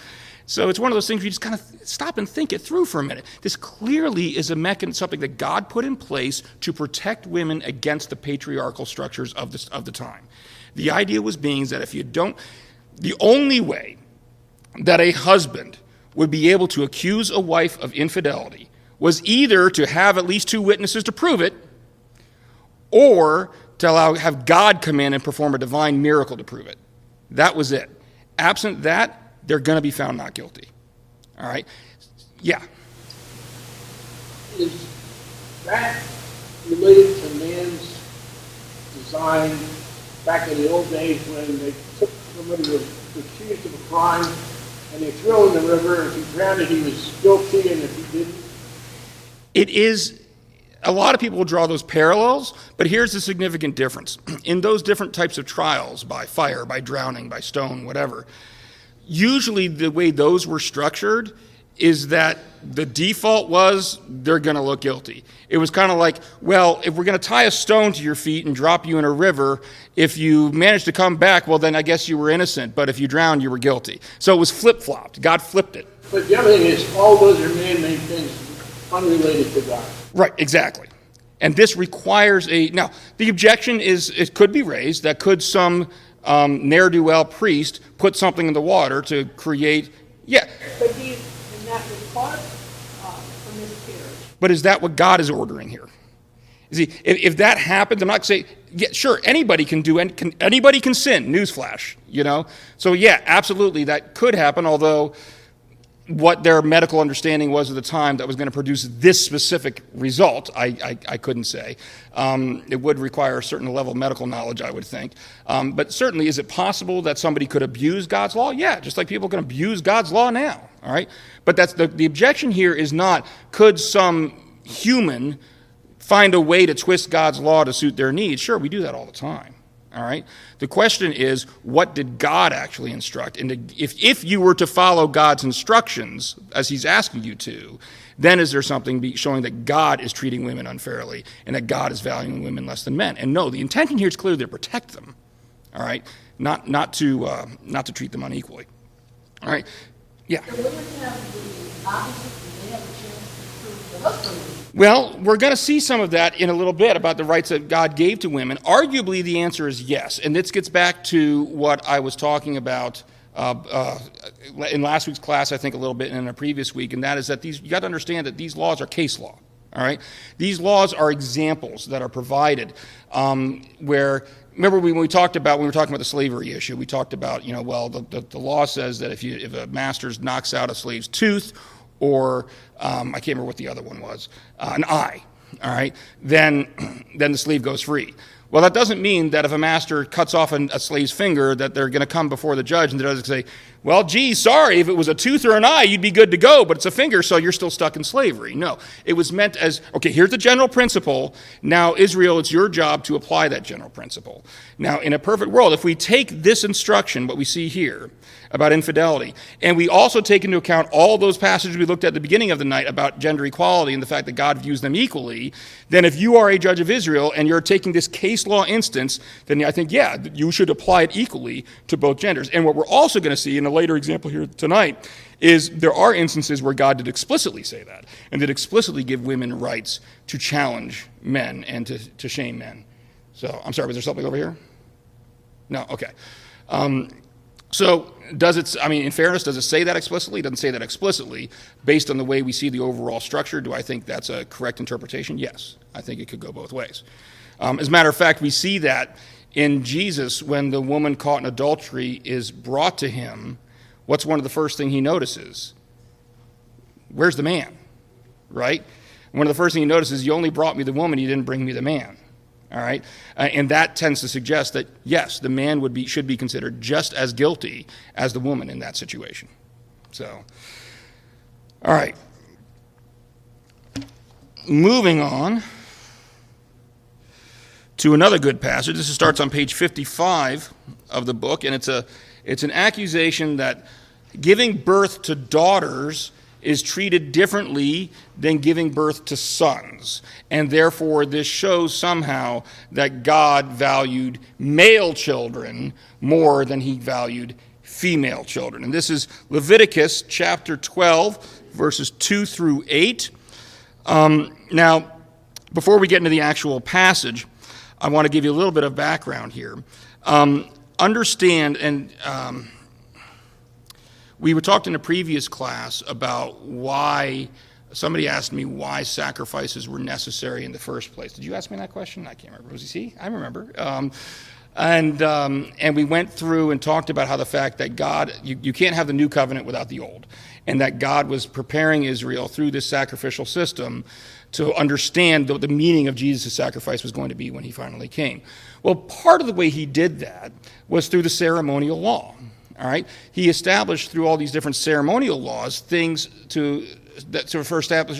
So it's one of those things where you just kind of stop and think it through for a minute. This clearly is a mechanism, something that God put in place to protect women against the patriarchal structures of the time. The idea was being that if you don't, the only way that a husband would be able to accuse a wife of infidelity was either to have at least two witnesses to prove it, or to have God come in and perform a divine miracle to prove it. That was it. Absent that, they're going to be found not guilty. All right? Yeah. Is that related to man's design back in the old days when they took somebody who was accused of a crime and they threw him in the river, and if he drowned, he was guilty, and if he didn't? It is, a lot of people will draw those parallels, but here's the significant difference. In those different types of trials, by fire, by drowning, by stone, whatever, usually the way those were structured is that the default was they're going to look guilty. It was kind of like, well, if we're going to tie a stone to your feet and drop you in a river, if you managed to come back, well, then I guess you were innocent. But if you drowned, you were guilty. So it was flip-flopped. God flipped it. But the other thing is, all those are man-made things unrelated to God. Right, exactly. And this requires now, the objection is, it could be raised that could some ne'er-do-well priest put something in the water to create, But and that would cause a miscarriage. but is that what God is ordering here? See, if that happens, I'm not saying, sure, anybody can anybody can sin, newsflash, So absolutely, that could happen, although what their medical understanding was at the time that was going to produce this specific result, I couldn't say. It would require a certain level of medical knowledge, I would think. But certainly, is it possible that somebody could abuse God's law? Yeah, just like people can abuse God's law now, all right? But that's the objection here is not, could some human find a way to twist God's law to suit their needs? Sure, we do that all the time. All right. The question is, what did God actually instruct? And if you were to follow God's instructions as he's asking you to, then is there something showing that God is treating women unfairly and that God is valuing women less than men? And no, the intention here is clearly to protect them. All right, not to treat them unequally. All right. Yeah. The women have the opposite, they have a chance to prove the husband. Well, we're going to see some of that in a little bit about the rights that God gave to women. Arguably, the answer is yes. And this gets back to what I was talking about in last week's class, I think a little bit, and in a previous week, and that is that you got to understand that these laws are case law. All right? These laws are examples that are provided where, remember when we were talking about the slavery issue, we talked about, the law says that if a master knocks out a slave's tooth, or I can't remember what the other one was, an eye, all right, then the slave goes free. Well, that doesn't mean that if a master cuts off a slave's finger that they're going to come before the judge and the judge will say, well, gee, sorry, if it was a tooth or an eye, you'd be good to go, but it's a finger, so you're still stuck in slavery. No, it was meant as, okay, here's the general principle. Now, Israel, it's your job to apply that general principle. Now, in a perfect world, if we take this instruction, what we see here about infidelity, and we also take into account all those passages we looked at the beginning of the night about gender equality and the fact that God views them equally, then if you are a judge of Israel and you're taking this case law instance, then I think, you should apply it equally to both genders. And what we're also going to see in a later example here tonight is there are instances where God did explicitly say that and did explicitly give women rights to challenge men and to shame men. So, I'm sorry, was there something over here? No? Okay. So in fairness, does it say that explicitly? It doesn't say that explicitly. Based on the way we see the overall structure, do I think that's a correct interpretation? Yes. I think it could go both ways. As a matter of fact, we see that in Jesus when the woman caught in adultery is brought to him. What's one of the first thing he notices? Where's the man? Right? One of the first things he notices is, you only brought me the woman, you didn't bring me the man. All right, and that tends to suggest that yes, the man should be considered just as guilty as the woman in that situation. So, all right, moving on to another good passage. This starts on page 55 of the book, and it's an accusation that giving birth to daughters is treated differently than giving birth to sons. And therefore, this shows somehow that God valued male children more than he valued female children. And this is Leviticus chapter 12, verses 2 through 8. Now, before we get into the actual passage, I want to give you a little bit of background here. Understand, and we were talking in a previous class about why, somebody asked me why sacrifices were necessary in the first place. Did you ask me that question? I can't remember. Was he? See? I remember. And we went through and talked about how the fact that God, you can't have the new covenant without the old, and that God was preparing Israel through this sacrificial system to understand what the meaning of Jesus' sacrifice was going to be when he finally came. Well, part of the way he did that was through the ceremonial law. All right, he established through all these different ceremonial laws things for example,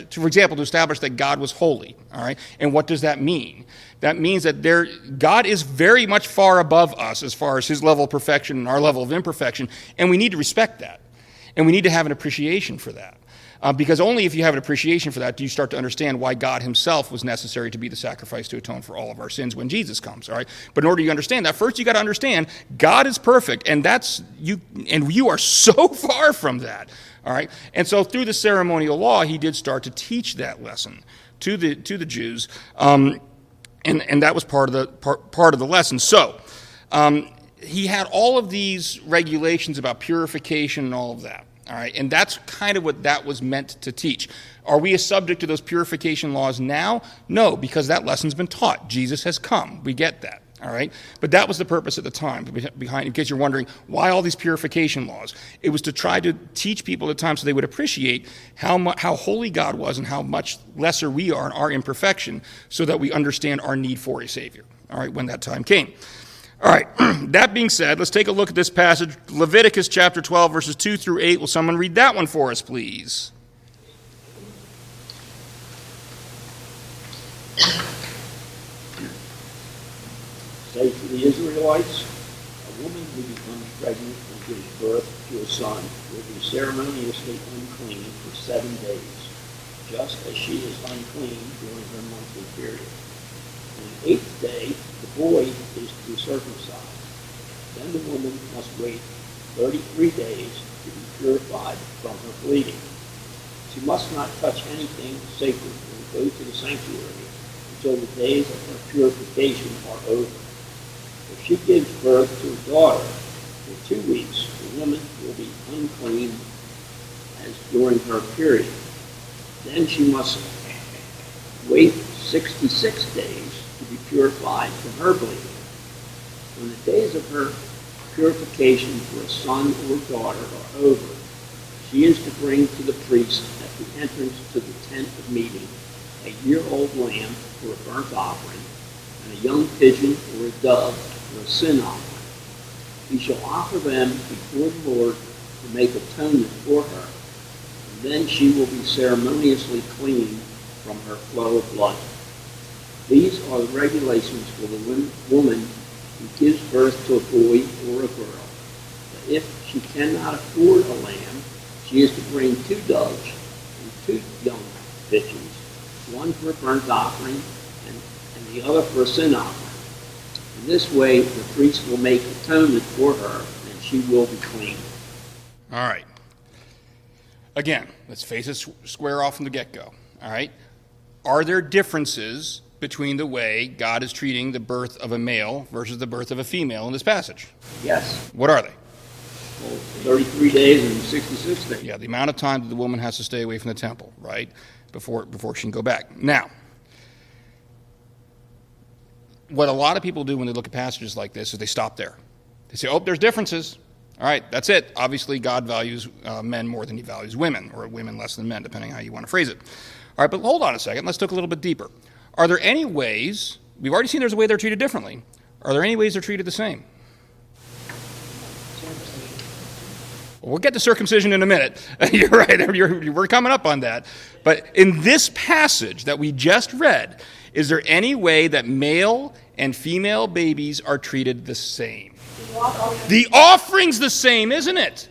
to establish that God was holy. All right, and what does that mean? That means that God is very much far above us as far as his level of perfection and our level of imperfection, and we need to respect that, and we need to have an appreciation for that. Because only if you have an appreciation for that do you start to understand why God himself was necessary to be the sacrifice to atone for all of our sins when Jesus comes, all right? But in order to understand that, first you got to understand God is perfect, and you are so far from that, all right? And so through the ceremonial law, he did start to teach that lesson to the Jews, and that was part of the lesson. So he had all of these regulations about purification and all of that. All right, and that's kind of what that was meant to teach. Are we subject to those purification laws now? No, because that lesson's been taught. Jesus has come. We get that. All right, but that was the purpose at the time. Behind, in case you're wondering why all these purification laws, it was to try to teach people at the time so they would appreciate how holy God was and how much lesser we are in our imperfection, so that we understand our need for a Savior. All right, when that time came. All right, that being said, let's take a look at this passage, Leviticus chapter 12, verses 2 through 8. Will someone read that one for us, please? Say to the Israelites, a woman who becomes pregnant and gives birth to a son will be ceremoniously unclean for 7 days, just as she is unclean during her monthly period. On the 8th day, the boy is to be circumcised. Then the woman must wait 33 days to be purified from her bleeding. She must not touch anything sacred or go to the sanctuary until the days of her purification are over. If she gives birth to a daughter, for 2 weeks the woman will be unclean as during her period. Then she must wait 66 days to be purified from her bleeding. When the days of her purification for a son or daughter are over, she is to bring to the priest at the entrance to the tent of meeting a year-old lamb for a burnt offering, and a young pigeon or a dove for a sin offering. He shall offer them before the Lord to make atonement for her, and then she will be ceremoniously clean from her flow of blood. These are the regulations for the woman who gives birth to a boy or a girl. But if she cannot afford a lamb, she is to bring 2 doves and 2 young pigeons, one for a burnt offering and the other for a sin offering. In this way, the priest will make atonement for her, and she will be clean. All right. Again, let's face it square off from the get-go. All right. Are there differences between the way God is treating the birth of a male versus the birth of a female in this passage? Yes. What are they? Well, 33 days and 66 days. Yeah, the amount of time that the woman has to stay away from the temple, right, before she can go back. Now, what a lot of people do when they look at passages like this is they stop there. They say, oh, there's differences. All right, that's it. Obviously, God values men more than he values women, or women less than men, depending on how you want to phrase it. All right, but hold on a second. Let's look a little bit deeper. Are there any ways, we've already seen there's a way they're treated differently. Are there any ways they're treated the same? Well, we'll get to circumcision in a minute. You're right, we're coming up on that. But in this passage that we just read, is there any way that male and female babies are treated the same? The offering's the same, isn't it?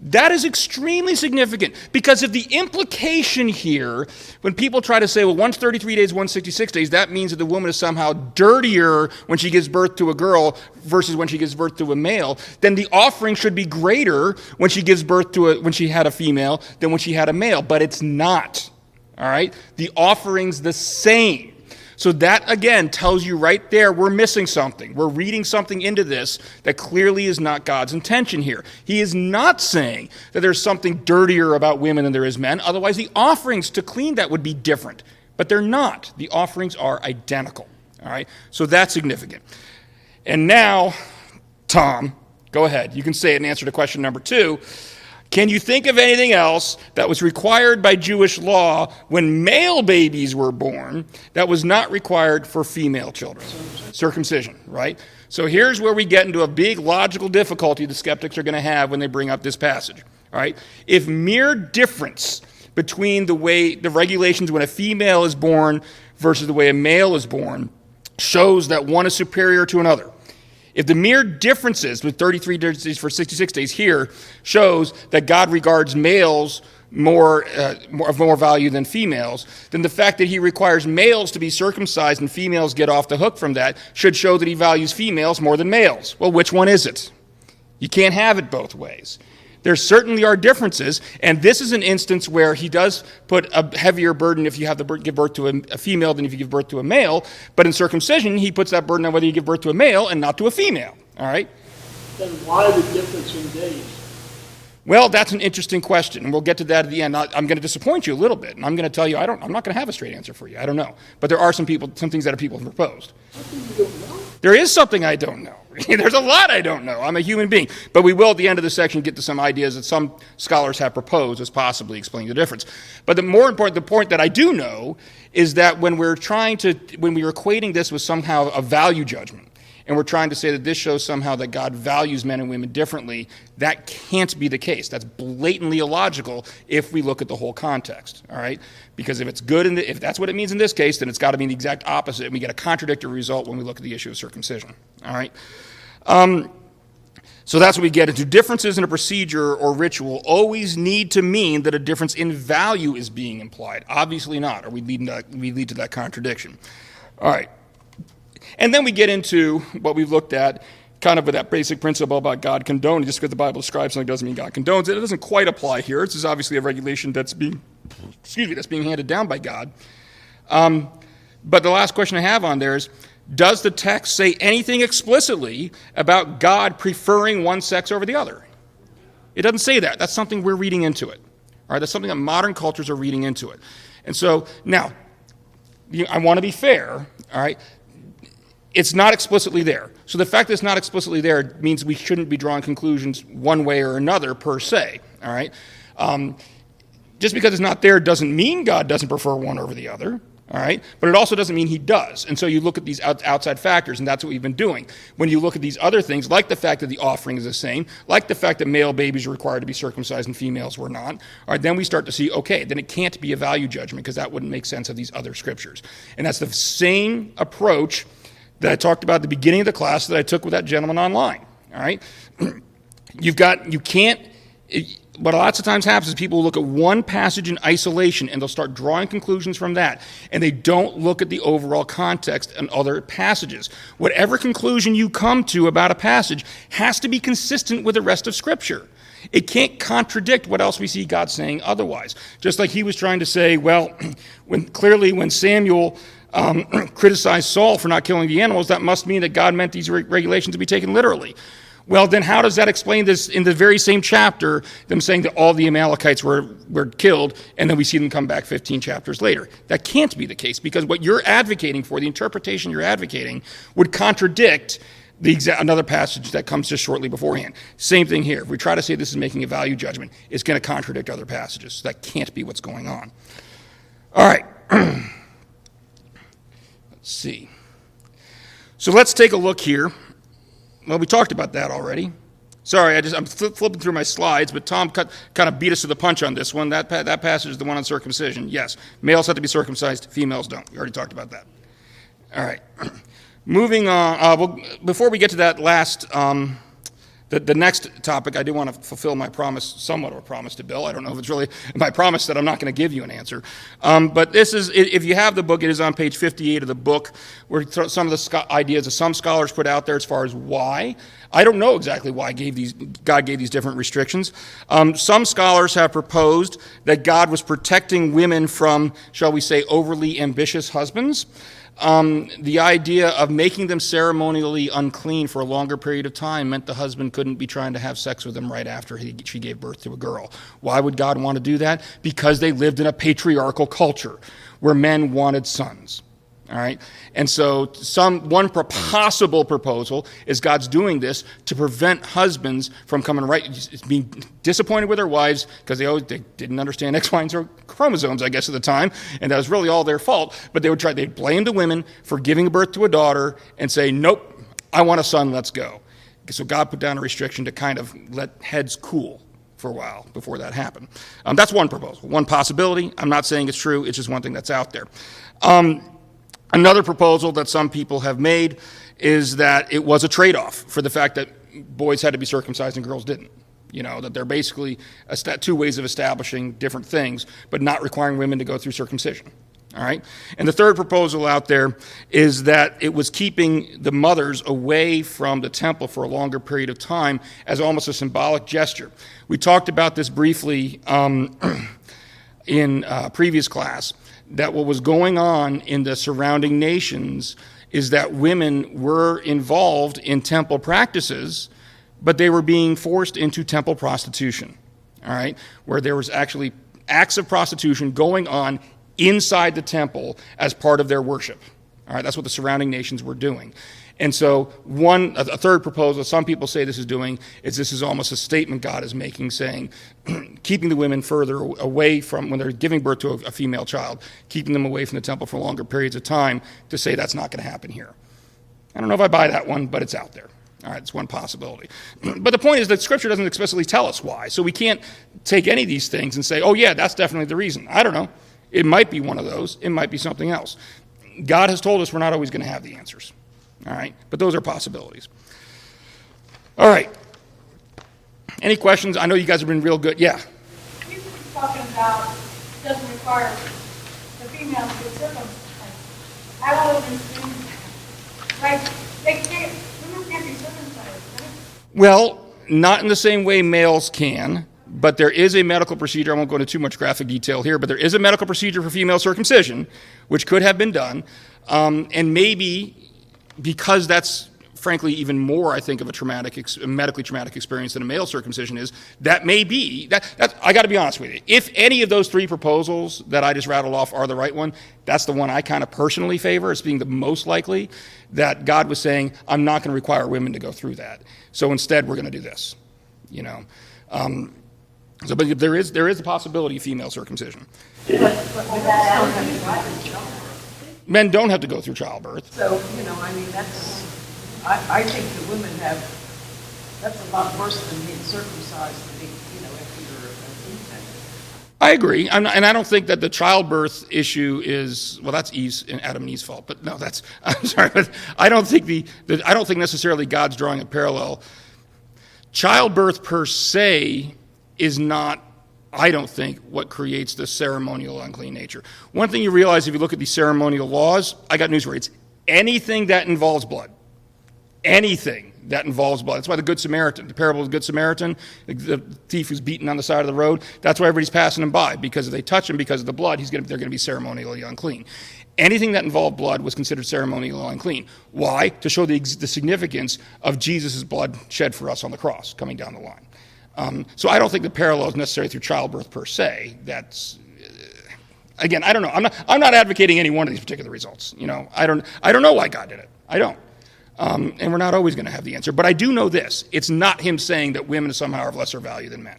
That is extremely significant, because if the implication here, when people try to say, well, one's 33 days, one's 66 days, that means that the woman is somehow dirtier when she gives birth to a girl versus when she gives birth to a male, then the offering should be greater when she gives birth to when she had a female than when she had a male, but it's not. All right? The offering's the same. So that, again, tells you right there we're missing something. We're reading something into this that clearly is not God's intention here. He is not saying that there's something dirtier about women than there is men. Otherwise, the offerings to clean that would be different. But they're not. The offerings are identical. All right? So that's significant. And now, Tom, go ahead. You can say it in answer to question number 2. Can you think of anything else that was required by Jewish law when male babies were born that was not required for female children? Circumcision, right? So here's where we get into a big logical difficulty the skeptics are going to have when they bring up this passage, all right? If mere difference between the regulations when a female is born versus the way a male is born shows that one is superior to another, if the mere differences with 33 days for 66 days here shows that God regards males of more value than females, then the fact that he requires males to be circumcised and females get off the hook from that should show that he values females more than males. Well, which one is it? You can't have it both ways. There certainly are differences, and this is an instance where he does put a heavier burden if you have to give birth to a female than if you give birth to a male, but in circumcision, he puts that burden on whether you give birth to a male and not to a female, all right? Then why the difference in days? Well, that's an interesting question, and we'll get to that at the end. I'm going to disappoint you a little bit, and I'm going to tell you I'm not going to have a straight answer for you. I don't know. But there are some things that people have proposed. Something you don't know? There is something I don't know. There's a lot I don't know. I'm a human being. But we will, at the end of the section, get to some ideas that some scholars have proposed as possibly explaining the difference. But the point that I do know is that when we're equating this with somehow a value judgment, and we're trying to say that this shows somehow that God values men and women differently, that can't be the case. That's blatantly illogical if we look at the whole context, all right? Because if it's good, if that's what it means in this case, then it's got to mean the exact opposite, and we get a contradictory result when we look at the issue of circumcision, all right? So that's what we get into. Differences in a procedure or ritual always need to mean that a difference in value is being implied. Obviously not, or we lead to that contradiction. All right. And then we get into what we've looked at, kind of with that basic principle about God condoning. Just because the Bible describes something doesn't mean God condones it. It doesn't quite apply here. This is obviously a regulation that's being handed down by God. But the last question I have on there is, does the text say anything explicitly about God preferring one sex over the other? It doesn't say that. That's something we're reading into it. All right, that's something that modern cultures are reading into it. And so now, I want to be fair. All right. It's not explicitly there. So the fact that it's not explicitly there means we shouldn't be drawing conclusions one way or another per se, all right? Just because it's not there doesn't mean God doesn't prefer one over the other, all right? But it also doesn't mean he does. And so you look at these outside factors, and that's what we've been doing. When you look at these other things, like the fact that the offering is the same, like the fact that male babies are required to be circumcised and females were not, all right, then we start to see, okay, then it can't be a value judgment because that wouldn't make sense of these other scriptures. And that's the same approach that I talked about at the beginning of the class that I took with that gentleman online, all right? What lots of times happens is people look at one passage in isolation and they'll start drawing conclusions from that, and they don't look at the overall context and other passages. Whatever conclusion you come to about a passage has to be consistent with the rest of Scripture. It can't contradict what else we see God saying otherwise. Just like he was trying to say, well, when Samuel criticized Saul for not killing the animals, that must mean that God meant these regulations to be taken literally. Well, then how does that explain this in the very same chapter, them saying that all the Amalekites were killed, and then we see them come back 15 chapters later? That can't be the case, because what you're advocating for, the interpretation you're advocating, would contradict another passage that comes just shortly beforehand. Same thing here. If we try to say this is making a value judgment, it's going to contradict other passages. So that can't be what's going on. All right. Let's see. So let's take a look here. Well, we talked about that already. Sorry, I'm flipping through my slides, but Tom kind of beat us to the punch on this one. That passage is the one on circumcision. Yes, males have to be circumcised, females don't. We already talked about that. All right. Moving on. Before we get to that last, the next topic, I do want to fulfill my promise, somewhat of a promise to Bill. I don't know if it's really my promise that I'm not going to give you an answer. But this is, if you have the book, it is on page 58 of the book, where some of the ideas that some scholars put out there as far as why. I don't know exactly why God gave these different restrictions. Some scholars have proposed that God was protecting women from, shall we say, overly ambitious husbands. The idea of making them ceremonially unclean for a longer period of time meant the husband couldn't be trying to have sex with them right after she gave birth to a girl. Why would God want to do that? Because they lived in a patriarchal culture where men wanted sons. All right, and so one possible proposal is God's doing this to prevent husbands from being disappointed with their wives because they didn't understand X, Y, and Z chromosomes, I guess, at the time, and that was really all their fault. But they'd blame the women for giving birth to a daughter and say, "Nope, I want a son. Let's go." So God put down a restriction to kind of let heads cool for a while before that happened. That's one proposal, one possibility. I'm not saying it's true. It's just one thing that's out there. Another proposal that some people have made is that it was a trade-off for the fact that boys had to be circumcised and girls didn't. that they're basically two ways of establishing different things, but not requiring women to go through circumcision. All right? And the third proposal out there is that it was keeping the mothers away from the temple for a longer period of time as almost a symbolic gesture. We talked about this briefly in previous class, that what was going on in the surrounding nations is that women were involved in temple practices, but they were being forced into temple prostitution, all right, where there was actually acts of prostitution going on inside the temple as part of their worship. All right, that's what the surrounding nations were doing. And so a third proposal, some people say this is almost a statement God is making, saying, keeping the women further away from, when they're giving birth to a female child, keeping them away from the temple for longer periods of time, to say that's not going to happen here. I don't know if I buy that one, but it's out there. All right, it's one possibility. But the point is that Scripture doesn't explicitly tell us why. So we can't take any of these things and say, oh yeah, that's definitely the reason. I don't know. It might be one of those. It might be something else. God has told us we're not always going to have the answers. All right, but those are possibilities. All right. Any questions? I know you guys have been real good. Yeah. You were talking about doesn't require the female to get circumcised. I will understand. Like, women can't be circumcised, right? Well, not in the same way males can, but there is a medical procedure. I won't go into too much graphic detail here, but there is a medical procedure for female circumcision, which could have been done. And maybe because that's frankly even more, I think, of a medically traumatic experience than a male circumcision is, that may be, I got to be honest with you. If any of those three proposals that I just rattled off are the right one, that's the one I kind of personally favor as being the most likely, that God was saying, I'm not going to require women to go through that. So instead, we're going to do this, but there is a possibility of female circumcision. Men don't have to go through childbirth. So, I think the women that's a lot worse than being circumcised, if you're an infant. I agree. And I don't think that the childbirth issue is, well, that's Adam and Eve's fault, but no, I'm sorry, but I don't think I don't think necessarily God's drawing a parallel. Childbirth per se is not, I don't think, what creates the ceremonial unclean nature. One thing you realize if you look at these ceremonial laws, I got news for you. It's anything that involves blood. Anything that involves blood. That's why the Good Samaritan, the parable of the Good Samaritan, the thief who's beaten on the side of the road, that's why everybody's passing him by. Because if they touch him because of the blood, they're going to be ceremonially unclean. Anything that involved blood was considered ceremonially unclean. Why? To show the significance of Jesus' blood shed for us on the cross, coming down the line. So I don't think the parallel is necessarily through childbirth per se. That's again, I don't know. I'm not advocating any one of these particular results. I don't know why God did it. I don't. And we're not always going to have the answer. But I do know this: it's not Him saying that women somehow are of lesser value than men.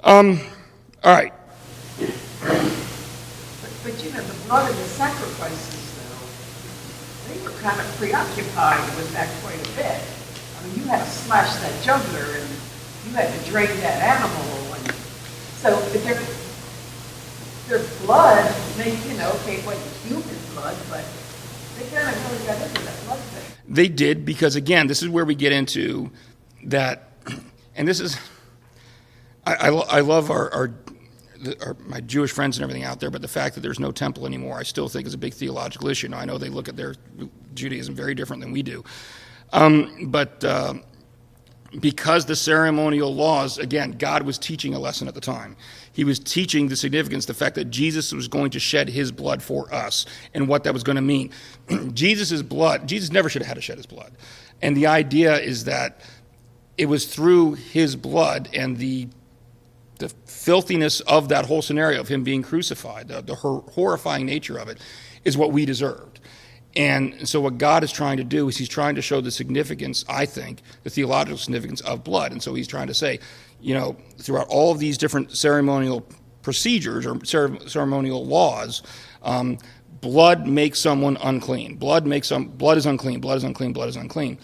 All right. But the blood of the sacrifices, though, they were kind of preoccupied with that quite a bit. You had to slash that jugular, and you had to drain that animal, and so their blood made, okay, it wasn't human blood, but they kind of really got into that blood thing. They did, because again, this is where we get into that, and this is, I love my Jewish friends and everything out there, but the fact that there's no temple anymore, I still think is a big theological issue. Now, I know they look at their Judaism very different than we do. But because the ceremonial laws, again, God was teaching a lesson at the time. He was teaching the significance, the fact that Jesus was going to shed His blood for us and what that was going to mean. Jesus never should have had to shed His blood. And the idea is that it was through His blood and the filthiness of that whole scenario of Him being crucified, the horrifying nature of it, is what we deserved. And so what God is trying to do is He's trying to show the significance, I think, the theological significance of blood. And so He's trying to say, throughout all of these different ceremonial procedures or ceremonial laws, blood makes someone unclean. Blood is unclean, blood is unclean, blood is unclean.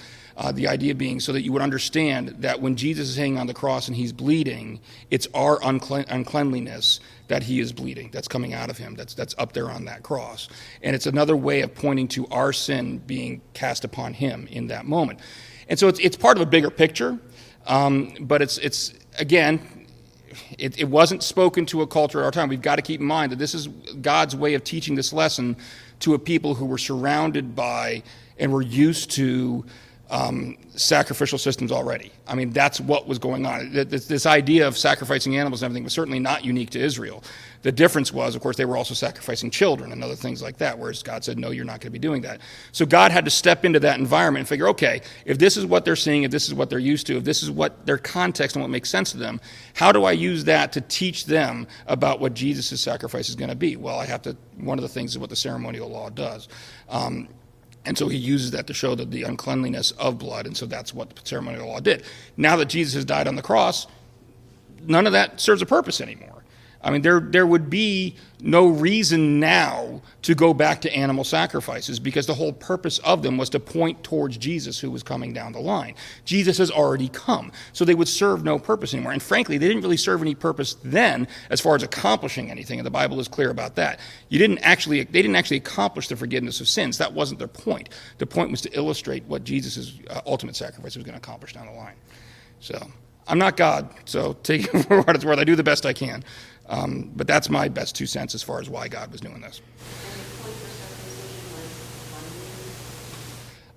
The idea being so that you would understand that when Jesus is hanging on the cross and He's bleeding, it's our uncleanliness that He is bleeding, that's coming out of Him, that's up there on that cross. And it's another way of pointing to our sin being cast upon Him in that moment. And so it's part of a bigger picture. But it's again, it wasn't spoken to a culture at our time. We've got to keep in mind that this is God's way of teaching this lesson to a people who were surrounded by and were used to sacrificial systems already. I mean, that's what was going on. This idea of sacrificing animals and everything was certainly not unique to Israel. The difference was, of course, they were also sacrificing children and other things like that, whereas God said, no, you're not going to be doing that. So God had to step into that environment and figure, okay, if this is what they're seeing, if this is what they're used to, if this is what their context and what makes sense to them, how do I use that to teach them about what Jesus' sacrifice is going to be? Well, one of the things is what the ceremonial law does. And so he uses that to show that the uncleanliness of blood, and so that's what the ceremonial law did. Now that Jesus has died on the cross, none of that serves a purpose anymore. I mean, there would be no reason now to go back to animal sacrifices because the whole purpose of them was to point towards Jesus who was coming down the line. Jesus has already come, so they would serve no purpose anymore. And frankly, they didn't really serve any purpose then as far as accomplishing anything, and the Bible is clear about that. They didn't actually accomplish the forgiveness of sins. That wasn't their point. The point was to illustrate what Jesus' ultimate sacrifice was going to accomplish down the line. So I'm not God, so take it for what it's worth. I do the best I can. But that's my best 2 cents as far as why God was doing this.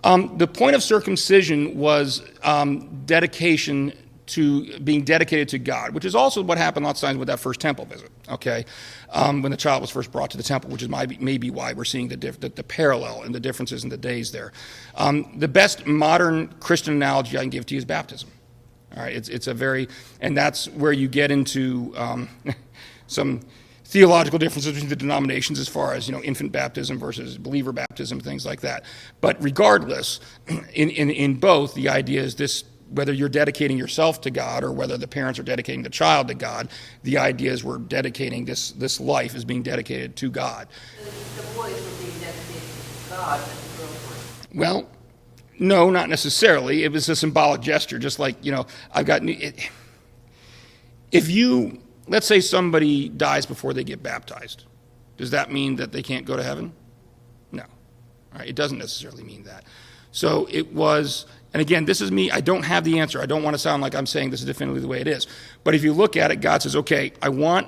The point of circumcision was dedication to being dedicated to God, which is also what happened lots of times with that first temple visit, okay? When the child was first brought to the temple, which is maybe why we're seeing the parallel and the differences in the days there. The best modern Christian analogy I can give to you is baptism. All right, it's a very, and that's where you get into some theological differences between the denominations as far as, infant baptism versus believer baptism, things like that. But regardless, in both, the idea is this: whether you're dedicating yourself to God or whether the parents are dedicating the child to God, the idea is we're dedicating this life as being dedicated to God. The boys were being dedicated to God, but the girls weren't. Well, no, not necessarily. It was a symbolic gesture, just like, I've got... If you... Let's say somebody dies before they get baptized. Does that mean that they can't go to heaven? No. All right, it doesn't necessarily mean that. So it was, and again, this is me. I don't have the answer. I don't want to sound like I'm saying this is definitively the way it is. But if you look at it, God says, okay, I want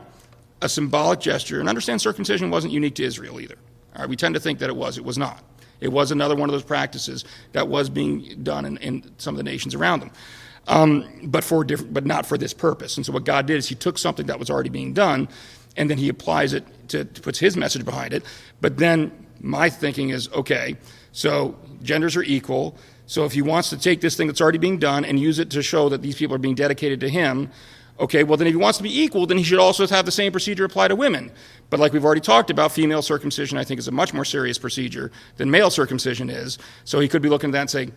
a symbolic gesture. And understand circumcision wasn't unique to Israel either. All right, we tend to think that it was. It was not. It was another one of those practices that was being done in some of the nations around them. But not for this purpose. And so what God did is he took something that was already being done, and then he applies it puts his message behind it. But then my thinking is, okay, so genders are equal. So if he wants to take this thing that's already being done and use it to show that these people are being dedicated to him, okay, well then if he wants to be equal, then he should also have the same procedure apply to women. But like we've already talked about, female circumcision I think is a much more serious procedure than male circumcision is. So he could be looking at that and saying,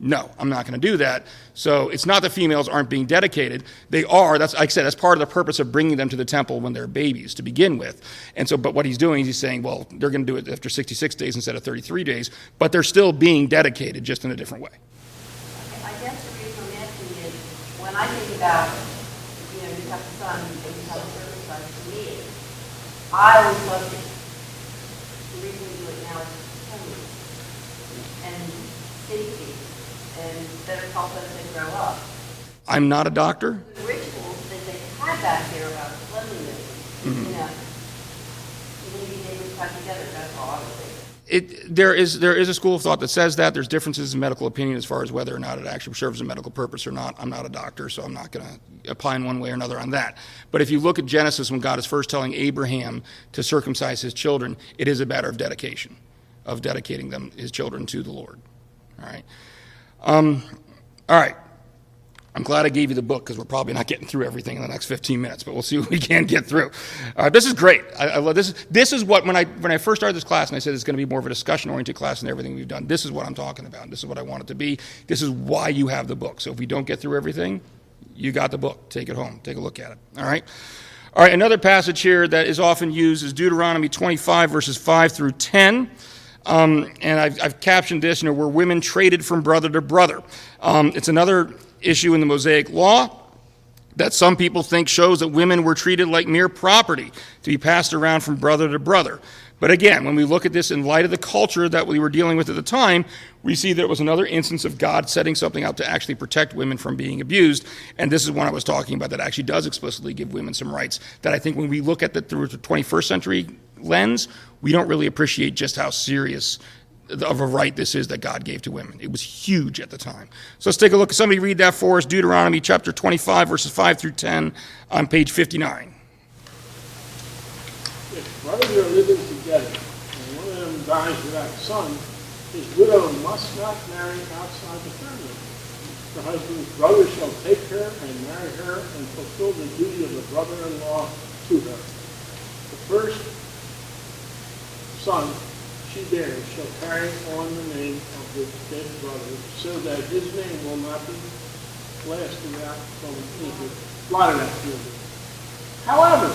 no, I'm not going to do that. So it's not that females aren't being dedicated. They are. That's, like I said, that's part of the purpose of bringing them to the temple when they're babies to begin with. And so, but what he's doing is he's saying, well, they're going to do it after 66 days instead of 33 days, but they're still being dedicated just in a different way. I guess the reason I'm asking is, when I think about, you have a son and you have a circumcised, to me, I always loved it. The reason we do it now is cleanliness and safety. And better help as they grow up. I'm not a doctor. The rituals that they had back there about cleanliness, maybe they would come together. That's all I would think. There is a school of thought that says that. There's differences in medical opinion as far as whether or not it actually serves a medical purpose or not. I'm not a doctor, so I'm not going to opine one way or another on that. But if you look at Genesis, when God is first telling Abraham to circumcise his children, it is a matter of dedication, of dedicating his children to the Lord. All right. All right. I'm glad I gave you the book because we're probably not getting through everything in the next 15 minutes, but we'll see what we can get through. This is great. I love this. This is what, when I first started this class and I said it's going to be more of a discussion-oriented class than everything we've done, this is what I'm talking about. This is what I want it to be. This is why you have the book. So if we don't get through everything, you got the book. Take it home. Take a look at it. All right. All right. Another passage here that is often used is Deuteronomy 25, verses 5 through 10. And I've captioned this, where women traded from brother to brother. It's another issue in the Mosaic Law, that some people think shows that women were treated like mere property to be passed around from brother to brother. But again, when we look at this in light of the culture that we were dealing with at the time, we see that it was another instance of God setting something out to actually protect women from being abused. And this is one I was talking about that actually does explicitly give women some rights that I think when we look at it through the 21st century lens, we don't really appreciate just how serious of a right this is that God gave to women. It was huge at the time. So let's take a look. Somebody read that for us. Deuteronomy chapter 25, verses 5 through 10 on page 59. If brothers are living together and one of them dies without a son, his widow must not marry outside the family. The husband's brother shall take her and marry her and fulfill the duty of the brother-in-law to her. The first son she bears shall carry on the name of the dead brother, so that his name will not be blasted out from Egypt, blotted out from Egypt. However,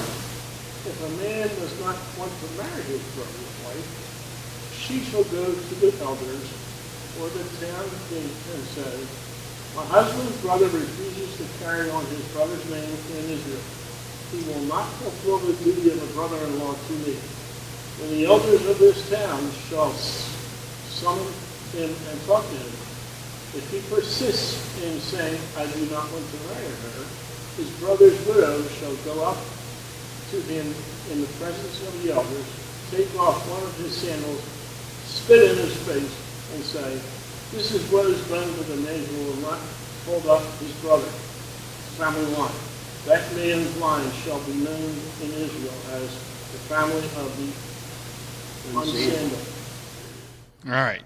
if a man does not want to marry his brother's wife, she shall go to the elders or the town gate and say, my husband's brother refuses to carry on his brother's name in Israel. He will not fulfill the duty of a brother-in-law to me. And the elders of this town shall summon him and talk to him. If he persists in saying, I do not want to marry her, his brother's widow shall go up to him in the presence of the elders, take off one of his sandals, spit in his face, and say, this is what is done to the man who will not hold up his brother. Family line. That man's line shall be known in Israel as the family of the unsandaled. All right.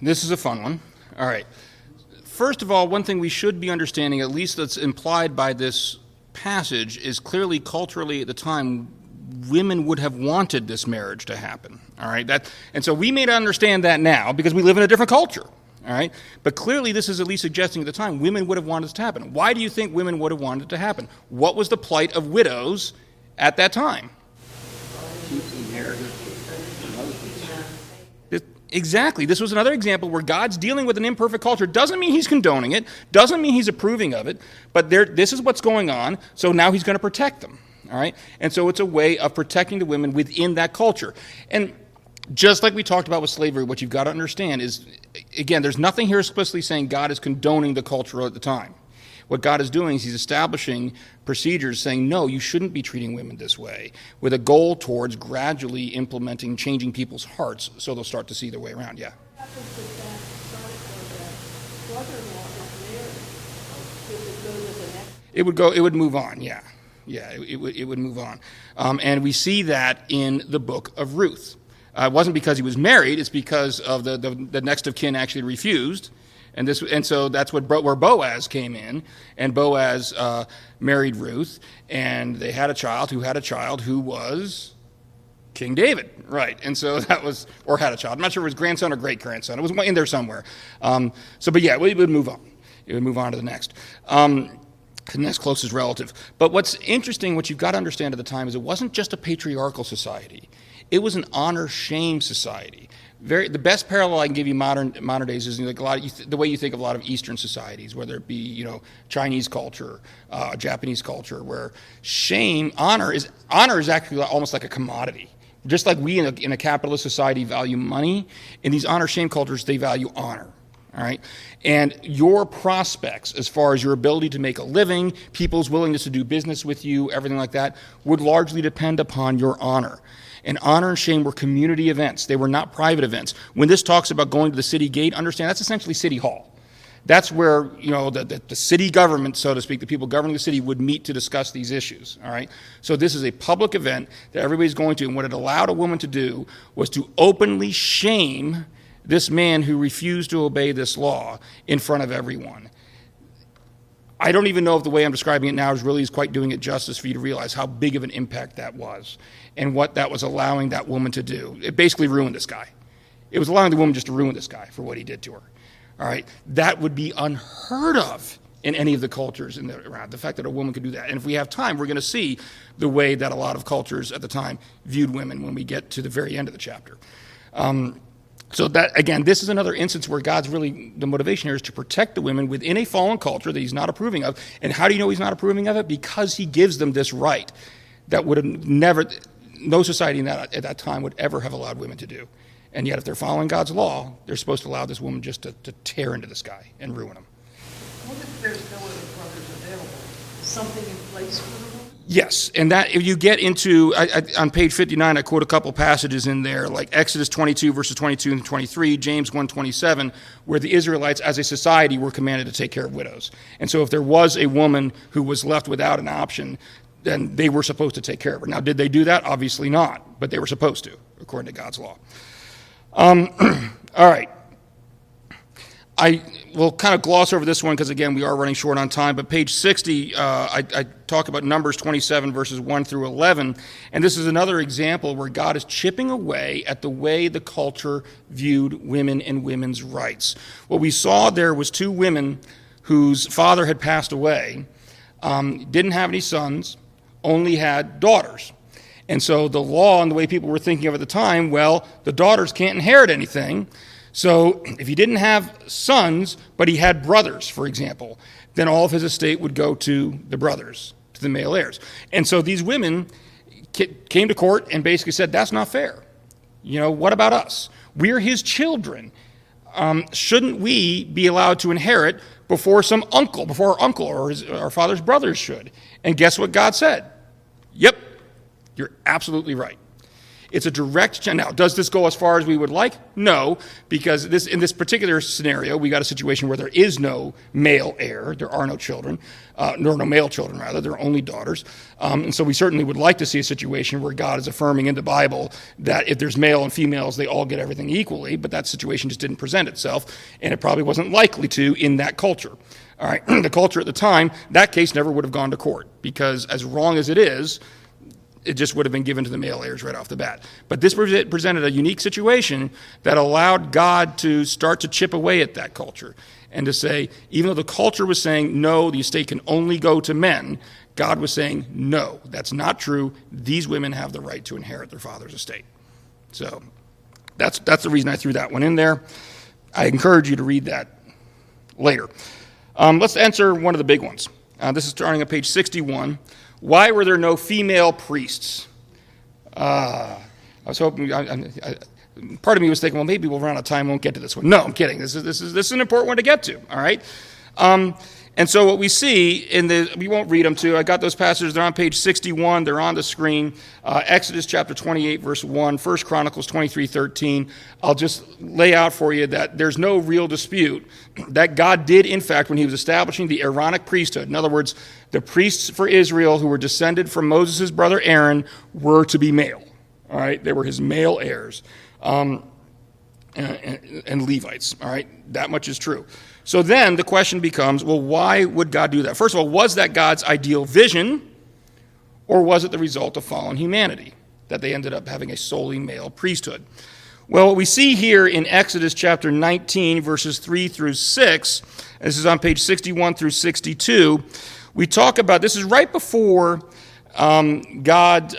This is a fun one. All right. First of all, one thing we should be understanding, at least that's implied by this passage, is clearly culturally at the time, women would have wanted this marriage to happen. All right. And so we may not understand that now because we live in a different culture. All right. But clearly this is at least suggesting at the time women would have wanted this to happen. Why do you think women would have wanted it to happen? What was the plight of widows at that time? Exactly. This was another example where God's dealing with an imperfect culture. Doesn't mean he's condoning it. Doesn't mean he's approving of it. But this is what's going on. So now he's going to protect them. All right. And so it's a way of protecting the women within that culture. And just like we talked about with slavery, what you've got to understand is, again, there's nothing here explicitly saying God is condoning the culture at the time. What God is doing is he's establishing procedures saying, no, you shouldn't be treating women this way, with a goal towards gradually implementing, changing people's hearts so they'll start to see their way around. Yeah. What happens if that brother-in-law is married? Does it go to the next? It would move on, yeah. Yeah, it would move on. And we see that in the book of Ruth. It wasn't because he was married, it's because of the next of kin actually refused. And so that's where Boaz came in, and Boaz married Ruth, and they had a child who was King David, right? And so that was, or had a child. I'm not sure if it was grandson or great grandson. It was in there somewhere. But yeah, it would move on. It would move on to the next. The next closest relative. But what's interesting, what you've got to understand at the time, is it wasn't just a patriarchal society. It was an honor-shame society. The best parallel I can give you modern days is like the way you think of a lot of Eastern societies, whether it be Chinese culture, Japanese culture, where honor is actually almost like a commodity. Just like we in a capitalist society value money, in these honor-shame cultures they value honor. All right, and your prospects, as far as your ability to make a living, people's willingness to do business with you, everything like that, would largely depend upon your honor. And honor and shame were community events. They were not private events. When this talks about going to the city gate, understand that's essentially City Hall. That's where, the city government, so to speak, the people governing the city would meet to discuss these issues, all right? So this is a public event that everybody's going to, and what it allowed a woman to do was to openly shame this man who refused to obey this law in front of everyone. I don't even know if the way I'm describing it now is quite doing it justice for you to realize how big of an impact that was and what that was allowing that woman to do. It basically ruined this guy. It was allowing the woman just to ruin this guy for what he did to her. All right, that would be unheard of in any of the cultures around. The fact that a woman could do that. And if we have time, we're going to see the way that a lot of cultures at the time viewed women when we get to the very end of the chapter. So that, again, this is another instance where God's really, the motivation here is to protect the women within a fallen culture that he's not approving of. And how do you know he's not approving of it? Because he gives them this right that would have never, no society at that time would ever have allowed women to do. And yet if they're following God's law, they're supposed to allow this woman just to tear into the sky and ruin them. What if there's no other brothers available? Is something in place for the woman? Yes, and that if you get into, on page 59, I quote a couple passages in there, like Exodus 22, verses 22 and 23, James 1:27, where the Israelites as a society were commanded to take care of widows. And so if there was a woman who was left without an option, then they were supposed to take care of her. Now, did they do that? Obviously not, but they were supposed to, according to God's law. All right. I will kind of gloss over this one because, again, we are running short on time. But page 60, I talk about Numbers 27, verses 1 through 11. And this is another example where God is chipping away at the way the culture viewed women and women's rights. What we saw there was two women whose father had passed away, didn't have any sons, only had daughters. And so the law and the way people were thinking of at the time, well, the daughters can't inherit anything. So if he didn't have sons, but he had brothers, for example, then all of his estate would go to the brothers, to the male heirs. And so these women came to court and basically said, that's not fair. You know, what about us? We're his children. Shouldn't we be allowed to inherit before our uncle or our father's brothers should? And guess what God said? Yep, you're absolutely right. It's a direct, now, does this go as far as we would like? No, because in this particular scenario, we got a situation where there is no male heir. There are no children, nor no male children, rather. There are only daughters. And so we certainly would like to see a situation where God is affirming in the Bible that if there's male and females, they all get everything equally, but that situation just didn't present itself, and it probably wasn't likely to in that culture. All right, the culture at the time, that case never would have gone to court, because as wrong as it is, it just would have been given to the male heirs right off the bat. But this presented a unique situation that allowed God to start to chip away at that culture and to say, even though the culture was saying, no, the estate can only go to men, God was saying, no, that's not true. These women have the right to inherit their father's estate. So that's the reason I threw that one in there. I encourage you to read that later. Let's answer one of the big ones. This is starting at page 61. Why were there no female priests? I was hoping, part of me was thinking, well, maybe we'll run out of time, won't get to this one. No, I'm kidding. This is an important one to get to, all right? And so what we see we won't read them too. I got those passages. They're on page 61. They're on the screen. Exodus chapter 28, verse 1, 1 Chronicles 23:13. I'll just lay out for you that there's no real dispute that God did, in fact, when he was establishing the Aaronic priesthood. In other words, the priests for Israel who were descended from Moses' brother Aaron were to be male. All right? They were his male heirs and Levites. All right? That much is true. So then the question becomes, well, why would God do that? First of all, was that God's ideal vision, or was it the result of fallen humanity, that they ended up having a solely male priesthood? Well, what we see here in Exodus chapter 19, verses 3 through 6, this is on page 61 through 62, we talk about, this is right before God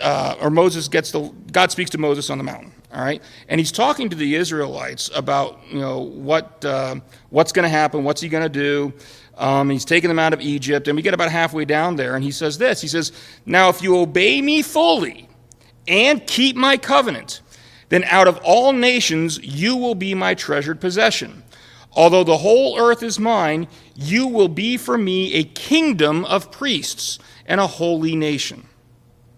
speaks to Moses on the mountain. All right, and he's talking to the Israelites about, what's going to happen, what's he going to do. He's taking them out of Egypt, and we get about halfway down there, and he says this. He says, now if you obey me fully and keep my covenant, then out of all nations you will be my treasured possession. Although the whole earth is mine, you will be for me a kingdom of priests and a holy nation.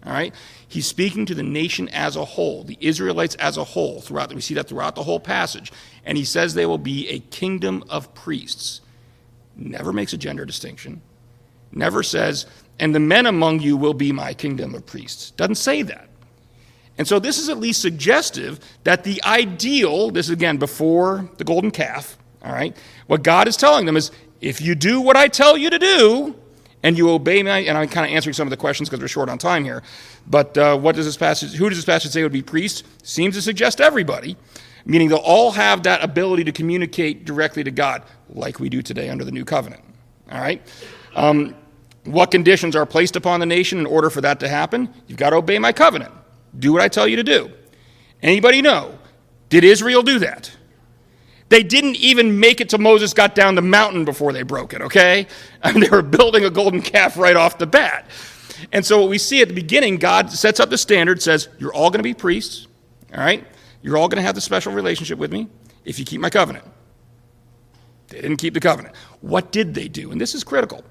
All right? He's speaking to the nation as a whole, the Israelites as a whole. We see that throughout the whole passage. And he says they will be a kingdom of priests. Never makes a gender distinction. Never says, and the men among you will be my kingdom of priests. Doesn't say that. And so this is at least suggestive that the ideal, this is again before the golden calf, all right, what God is telling them is, if you do what I tell you to do, and you obey me, and I'm kind of answering some of the questions because we're short on time here, but who does this passage say would be priests? Seems to suggest everybody, meaning they'll all have that ability to communicate directly to God, like we do today under the new covenant, all right? What conditions are placed upon the nation in order for that to happen? You've got to obey my covenant. Do what I tell you to do. Anybody know? Did Israel do that? They didn't even make it till Moses got down the mountain before they broke it, okay? I mean, they were building a golden calf right off the bat. And so what we see at the beginning, God sets up the standard, says, you're all going to be priests, all right? You're all going to have the special relationship with me if you keep my covenant. They didn't keep the covenant. What did they do? And this is critical.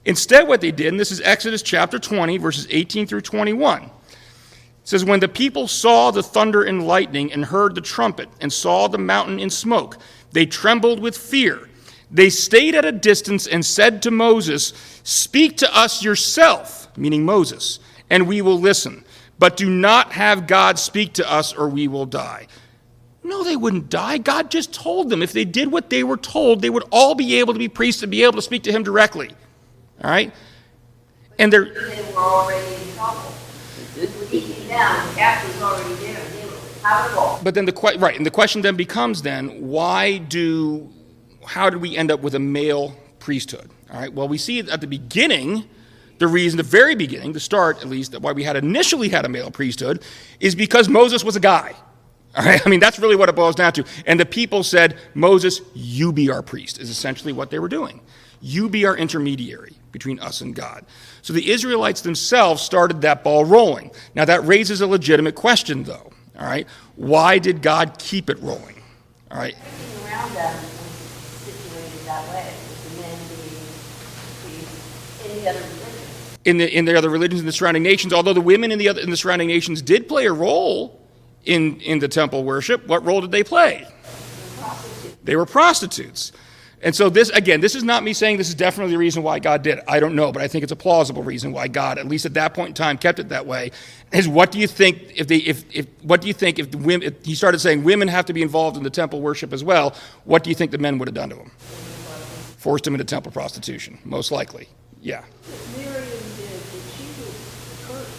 Instead, what they did, and this is Exodus chapter 20, verses 18 through 21. It says, when the people saw the thunder and lightning and heard the trumpet and saw the mountain in smoke, they trembled with fear. They stayed at a distance and said to Moses, speak to us yourself, meaning Moses, and we will listen. But do not have God speak to us or we will die. No, they wouldn't die. God just told them if they did what they were told, they would all be able to be priests and be able to speak to him directly. All right? And they were already in trouble. He came down, the calf was already there, and they were out of all. But then the question then becomes then, how did we end up with a male priesthood? All right, well, we see at the beginning, the very beginning, the start at least, why we initially had a male priesthood is because Moses was a guy. All right, I mean, that's really what it boils down to. And the people said, Moses, you be our priest, is essentially what they were doing. You be our intermediary between us and God. So the Israelites themselves started that ball rolling. Now that raises a legitimate question, though. All right, why did God keep it rolling? All right. Everything around them was situated that way, with the men being priests in the other religions. In the other religions in the surrounding nations, although the women in the surrounding nations did play a role in the temple worship, what role did they play? They were prostitutes. And so this is not me saying this is definitely the reason why God did it. I don't know, but I think it's a plausible reason why God, at least at that point in time, kept it that way. Is what do you think if he started saying women have to be involved in the temple worship as well? What do you think the men would have done to them? Forced them into temple prostitution, most likely. Yeah. Miriam did she was cursed.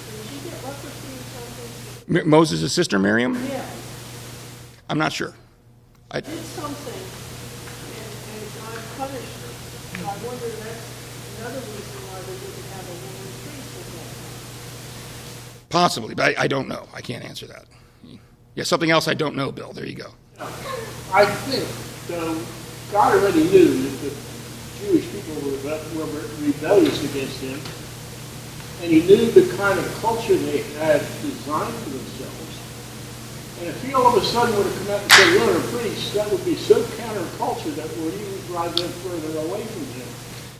Did she get leprosy or something? Moses' sister Miriam? Yeah. I'm not sure. Did something, and God punished her. So I wonder if that's another reason why they didn't have a woman priest at that time. Possibly, but I don't know. I can't answer that. Yeah, something else I don't know, Bill. There you go. I think, God already knew that the Jewish people were rebellious against him, and he knew the kind of culture they had designed for themselves. And if he all of a sudden would have come out and said, you're a priest, that would be so counterculture that would even drive them further away from him.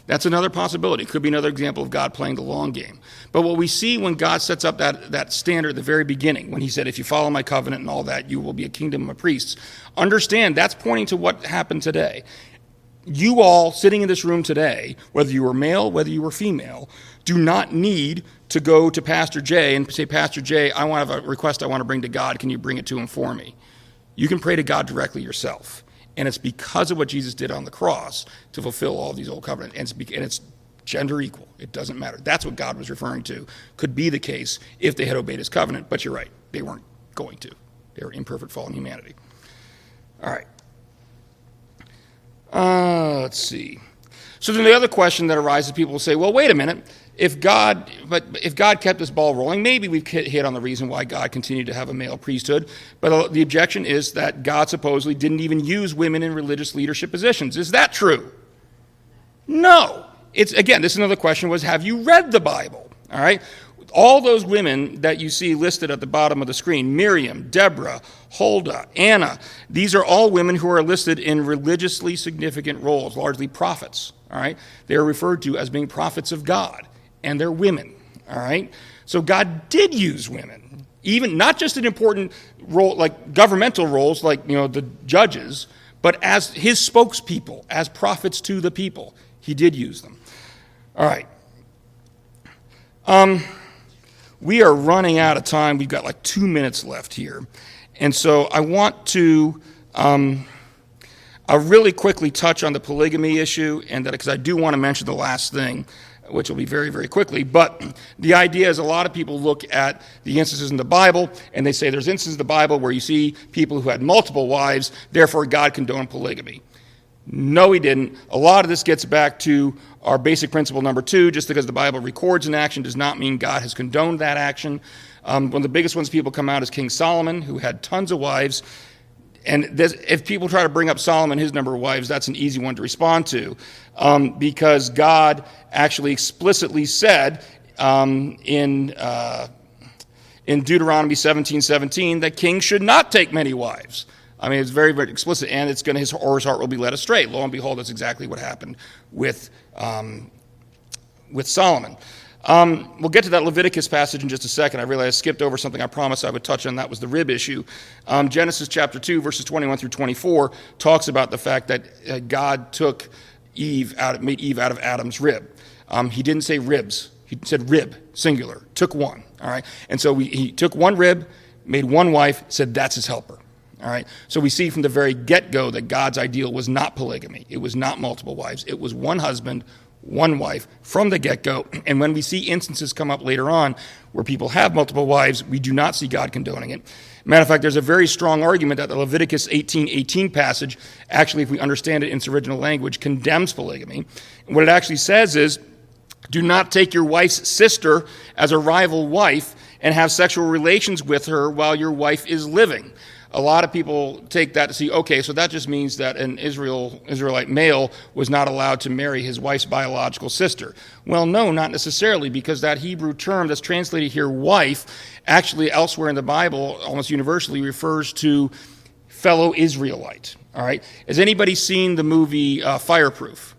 That's another possibility. It could be another example of God playing the long game. But what we see when God sets up that standard at the very beginning, when he said, if you follow my covenant and all that, you will be a kingdom of priests, understand that's pointing to what happened today. You all sitting in this room today, whether you were male, whether you were female, do not need to go to Pastor Jay and say, Pastor Jay, I want to have a request I want to bring to God. Can you bring it to him for me? You can pray to God directly yourself. And it's because of what Jesus did on the cross to fulfill all these old covenants. And it's gender equal. It doesn't matter. That's what God was referring to. Could be the case if they had obeyed his covenant. But you're right. They weren't going to. They were imperfect fallen humanity. All right. Let's see. So then the other question that arises, people will say, well, wait a minute. If God kept this ball rolling, maybe we've hit on the reason why God continued to have a male priesthood. But the objection is that God supposedly didn't even use women in religious leadership positions. Is that true? No. This is another question was, have you read the Bible? All right. All those women that you see listed at the bottom of the screen, Miriam, Deborah, Huldah, Anna, these are all women who are listed in religiously significant roles, largely prophets. All right. They are referred to as being prophets of God. And they're women, all right? So God did use women, even not just in important role, like governmental roles, like, the judges, but as his spokespeople, as prophets to the people. He did use them. All right. We are running out of time. We've got like 2 minutes left here. And so I want to I'll really quickly touch on the polygamy issue, and that because I do want to mention the last thing, which will be very, very quickly. But the idea is a lot of people look at the instances in the Bible, and they say there's instances in the Bible where you see people who had multiple wives, therefore God condoned polygamy. No, he didn't. A lot of this gets back to our basic principle number 2. Just because the Bible records an action does not mean God has condoned that action. One of the biggest ones people come out is King Solomon, who had tons of wives. And if people try to bring up Solomon, his number of wives, that's an easy one to respond to, because God actually explicitly said in Deuteronomy 17:17 that kings should not take many wives. I mean, it's very, very explicit, and his heart will be led astray. Lo and behold, that's exactly what happened with Solomon. We'll get to that Leviticus passage in just a second. I realized I skipped over something I promised I would touch on. That was the rib issue. Genesis chapter 2, verses 21 through 24 talks about the fact that God took made Eve out of Adam's rib. He didn't say ribs. He said rib, singular. Took one. All right. And so he took one rib, made one wife, said that's his helper. All right. So we see from the very get-go that God's ideal was not polygamy. It was not multiple wives. It was one husband, one wife from the get-go. And when we see instances come up later on where people have multiple wives, we do not see God condoning it. Matter of fact, there's a very strong argument that the Leviticus 18:18 passage, actually, if we understand it in its original language, condemns polygamy. And what it actually says is, do not take your wife's sister as a rival wife and have sexual relations with her while your wife is living. A lot of people take that to see, okay, so that just means that an Israelite male was not allowed to marry his wife's biological sister. Well, no, not necessarily, because that Hebrew term that's translated here, wife, actually elsewhere in the Bible, almost universally, refers to fellow Israelite. All right? Has anybody seen the movie Fireproof?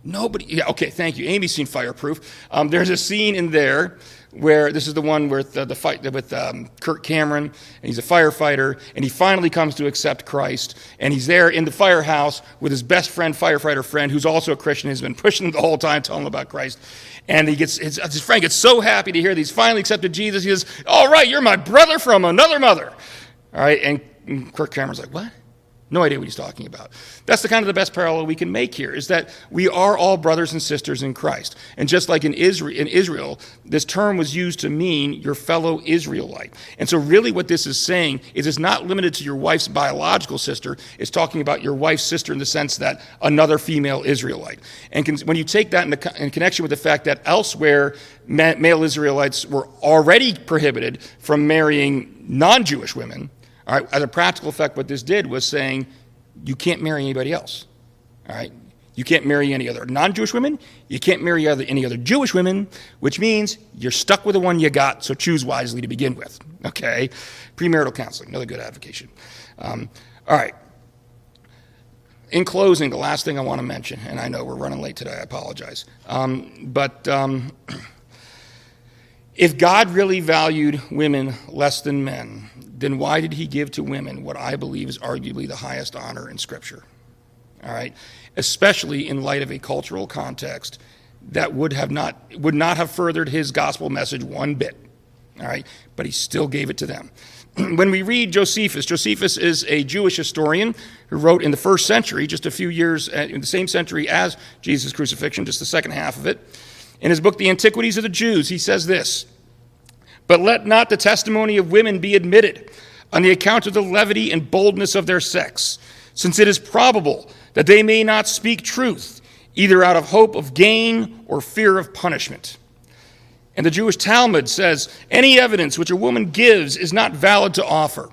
Nobody? Yeah, okay, thank you. Amy's seen Fireproof. There's a scene in there where this is the one with the fight with Kirk Cameron, and he's a firefighter, and he finally comes to accept Christ, and he's there in the firehouse with his best friend, firefighter friend, who's also a Christian, has been pushing him the whole time, telling him about Christ, and his friend gets so happy to hear that he's finally accepted Jesus. He says, "All right, you're my brother from another mother." All right, and Kirk Cameron's like, "What?" No idea what he's talking about. That's the kind of the best parallel we can make here, is that we are all brothers and sisters in Christ. And just like in Israel, this term was used to mean your fellow Israelite. And so really what this is saying is it's not limited to your wife's biological sister. It's talking about your wife's sister in the sense that another female Israelite. And when you take that in connection with the fact that elsewhere male Israelites were already prohibited from marrying non-Jewish women, all right, as a practical effect, what this did was saying, you can't marry anybody else. All right? You can't marry any other non-Jewish women. You can't marry any other Jewish women, which means you're stuck with the one you got, so choose wisely to begin with. Okay? Premarital counseling, another good advocation. All right. In closing, the last thing I want to mention, and I know we're running late today, I apologize. If God really valued women less than men, then why did he give to women what I believe is arguably the highest honor in Scripture? All right? Especially in light of a cultural context that would not have furthered his gospel message one bit. All right? But he still gave it to them. When we read Josephus is a Jewish historian who wrote in the 1st century, just a few years in the same century as Jesus' crucifixion, just the second half of it. In his book, The Antiquities of the Jews, he says this, "But let not the testimony of women be admitted on the account of the levity and boldness of their sex, since it is probable that they may not speak truth, either out of hope of gain or fear of punishment." And the Jewish Talmud says, "Any evidence which a woman gives is not valid to offer.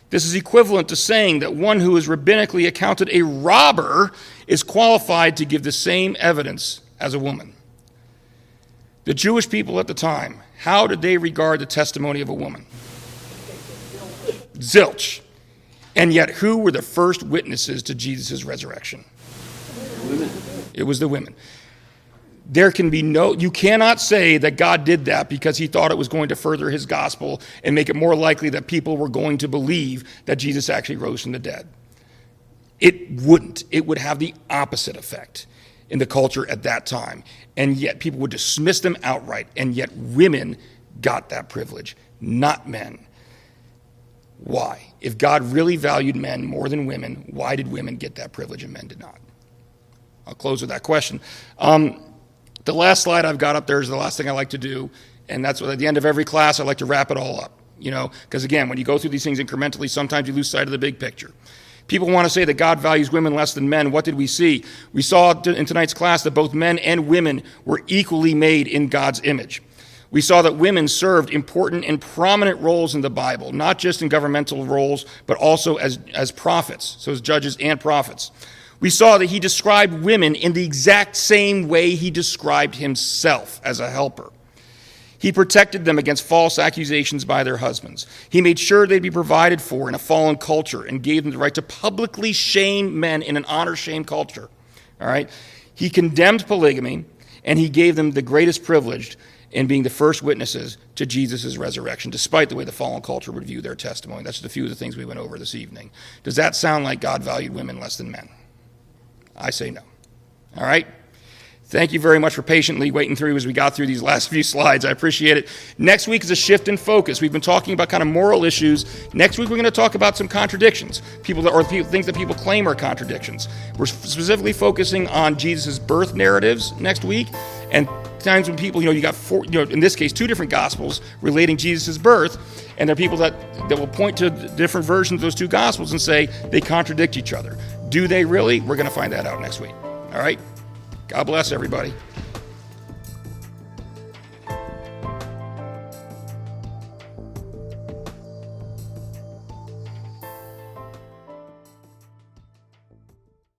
This is equivalent to saying that one who is rabbinically accounted a robber is qualified to give the same evidence as a woman." The Jewish people at the time, how did they regard the testimony of a woman? Zilch. And yet, who were the first witnesses to Jesus' resurrection? Women. It was the women. You cannot say that God did that because he thought it was going to further his gospel and make it more likely that people were going to believe that Jesus actually rose from the dead. It wouldn't. It would have the opposite effect in the culture at that time. And yet people would dismiss them outright. And yet women got that privilege, not men. Why? If God really valued men more than women, why did women get that privilege and men did not? I'll close with that question. The last slide I've got up there is the last thing I like to do. And that's what at the end of every class, I like to wrap it all up. Because again, when you go through these things incrementally, sometimes you lose sight of the big picture. People want to say that God values women less than men. What did we see? We saw in tonight's class that both men and women were equally made in God's image. We saw that women served important and prominent roles in the Bible, not just in governmental roles, but also as prophets, so as judges and prophets. We saw that he described women in the exact same way he described himself as a helper. He protected them against false accusations by their husbands. He made sure they'd be provided for in a fallen culture and gave them the right to publicly shame men in an honor-shame culture. All right? He condemned polygamy, and he gave them the greatest privilege in being the first witnesses to Jesus' resurrection, despite the way the fallen culture would view their testimony. That's just a few of the things we went over this evening. Does that sound like God valued women less than men? I say no. All right? Thank you very much for patiently waiting through as we got through these last few slides. I appreciate it. Next week is a shift in focus. We've been talking about kind of moral issues. Next week we're going to talk about some contradictions, things that people claim are contradictions. We're specifically focusing on Jesus' birth narratives next week, and times when people, you got four, in this case, 2 different gospels relating Jesus' birth, and there are people that will point to different versions of those 2 gospels and say they contradict each other. Do they really? We're going to find that out next week. All right? God bless everybody.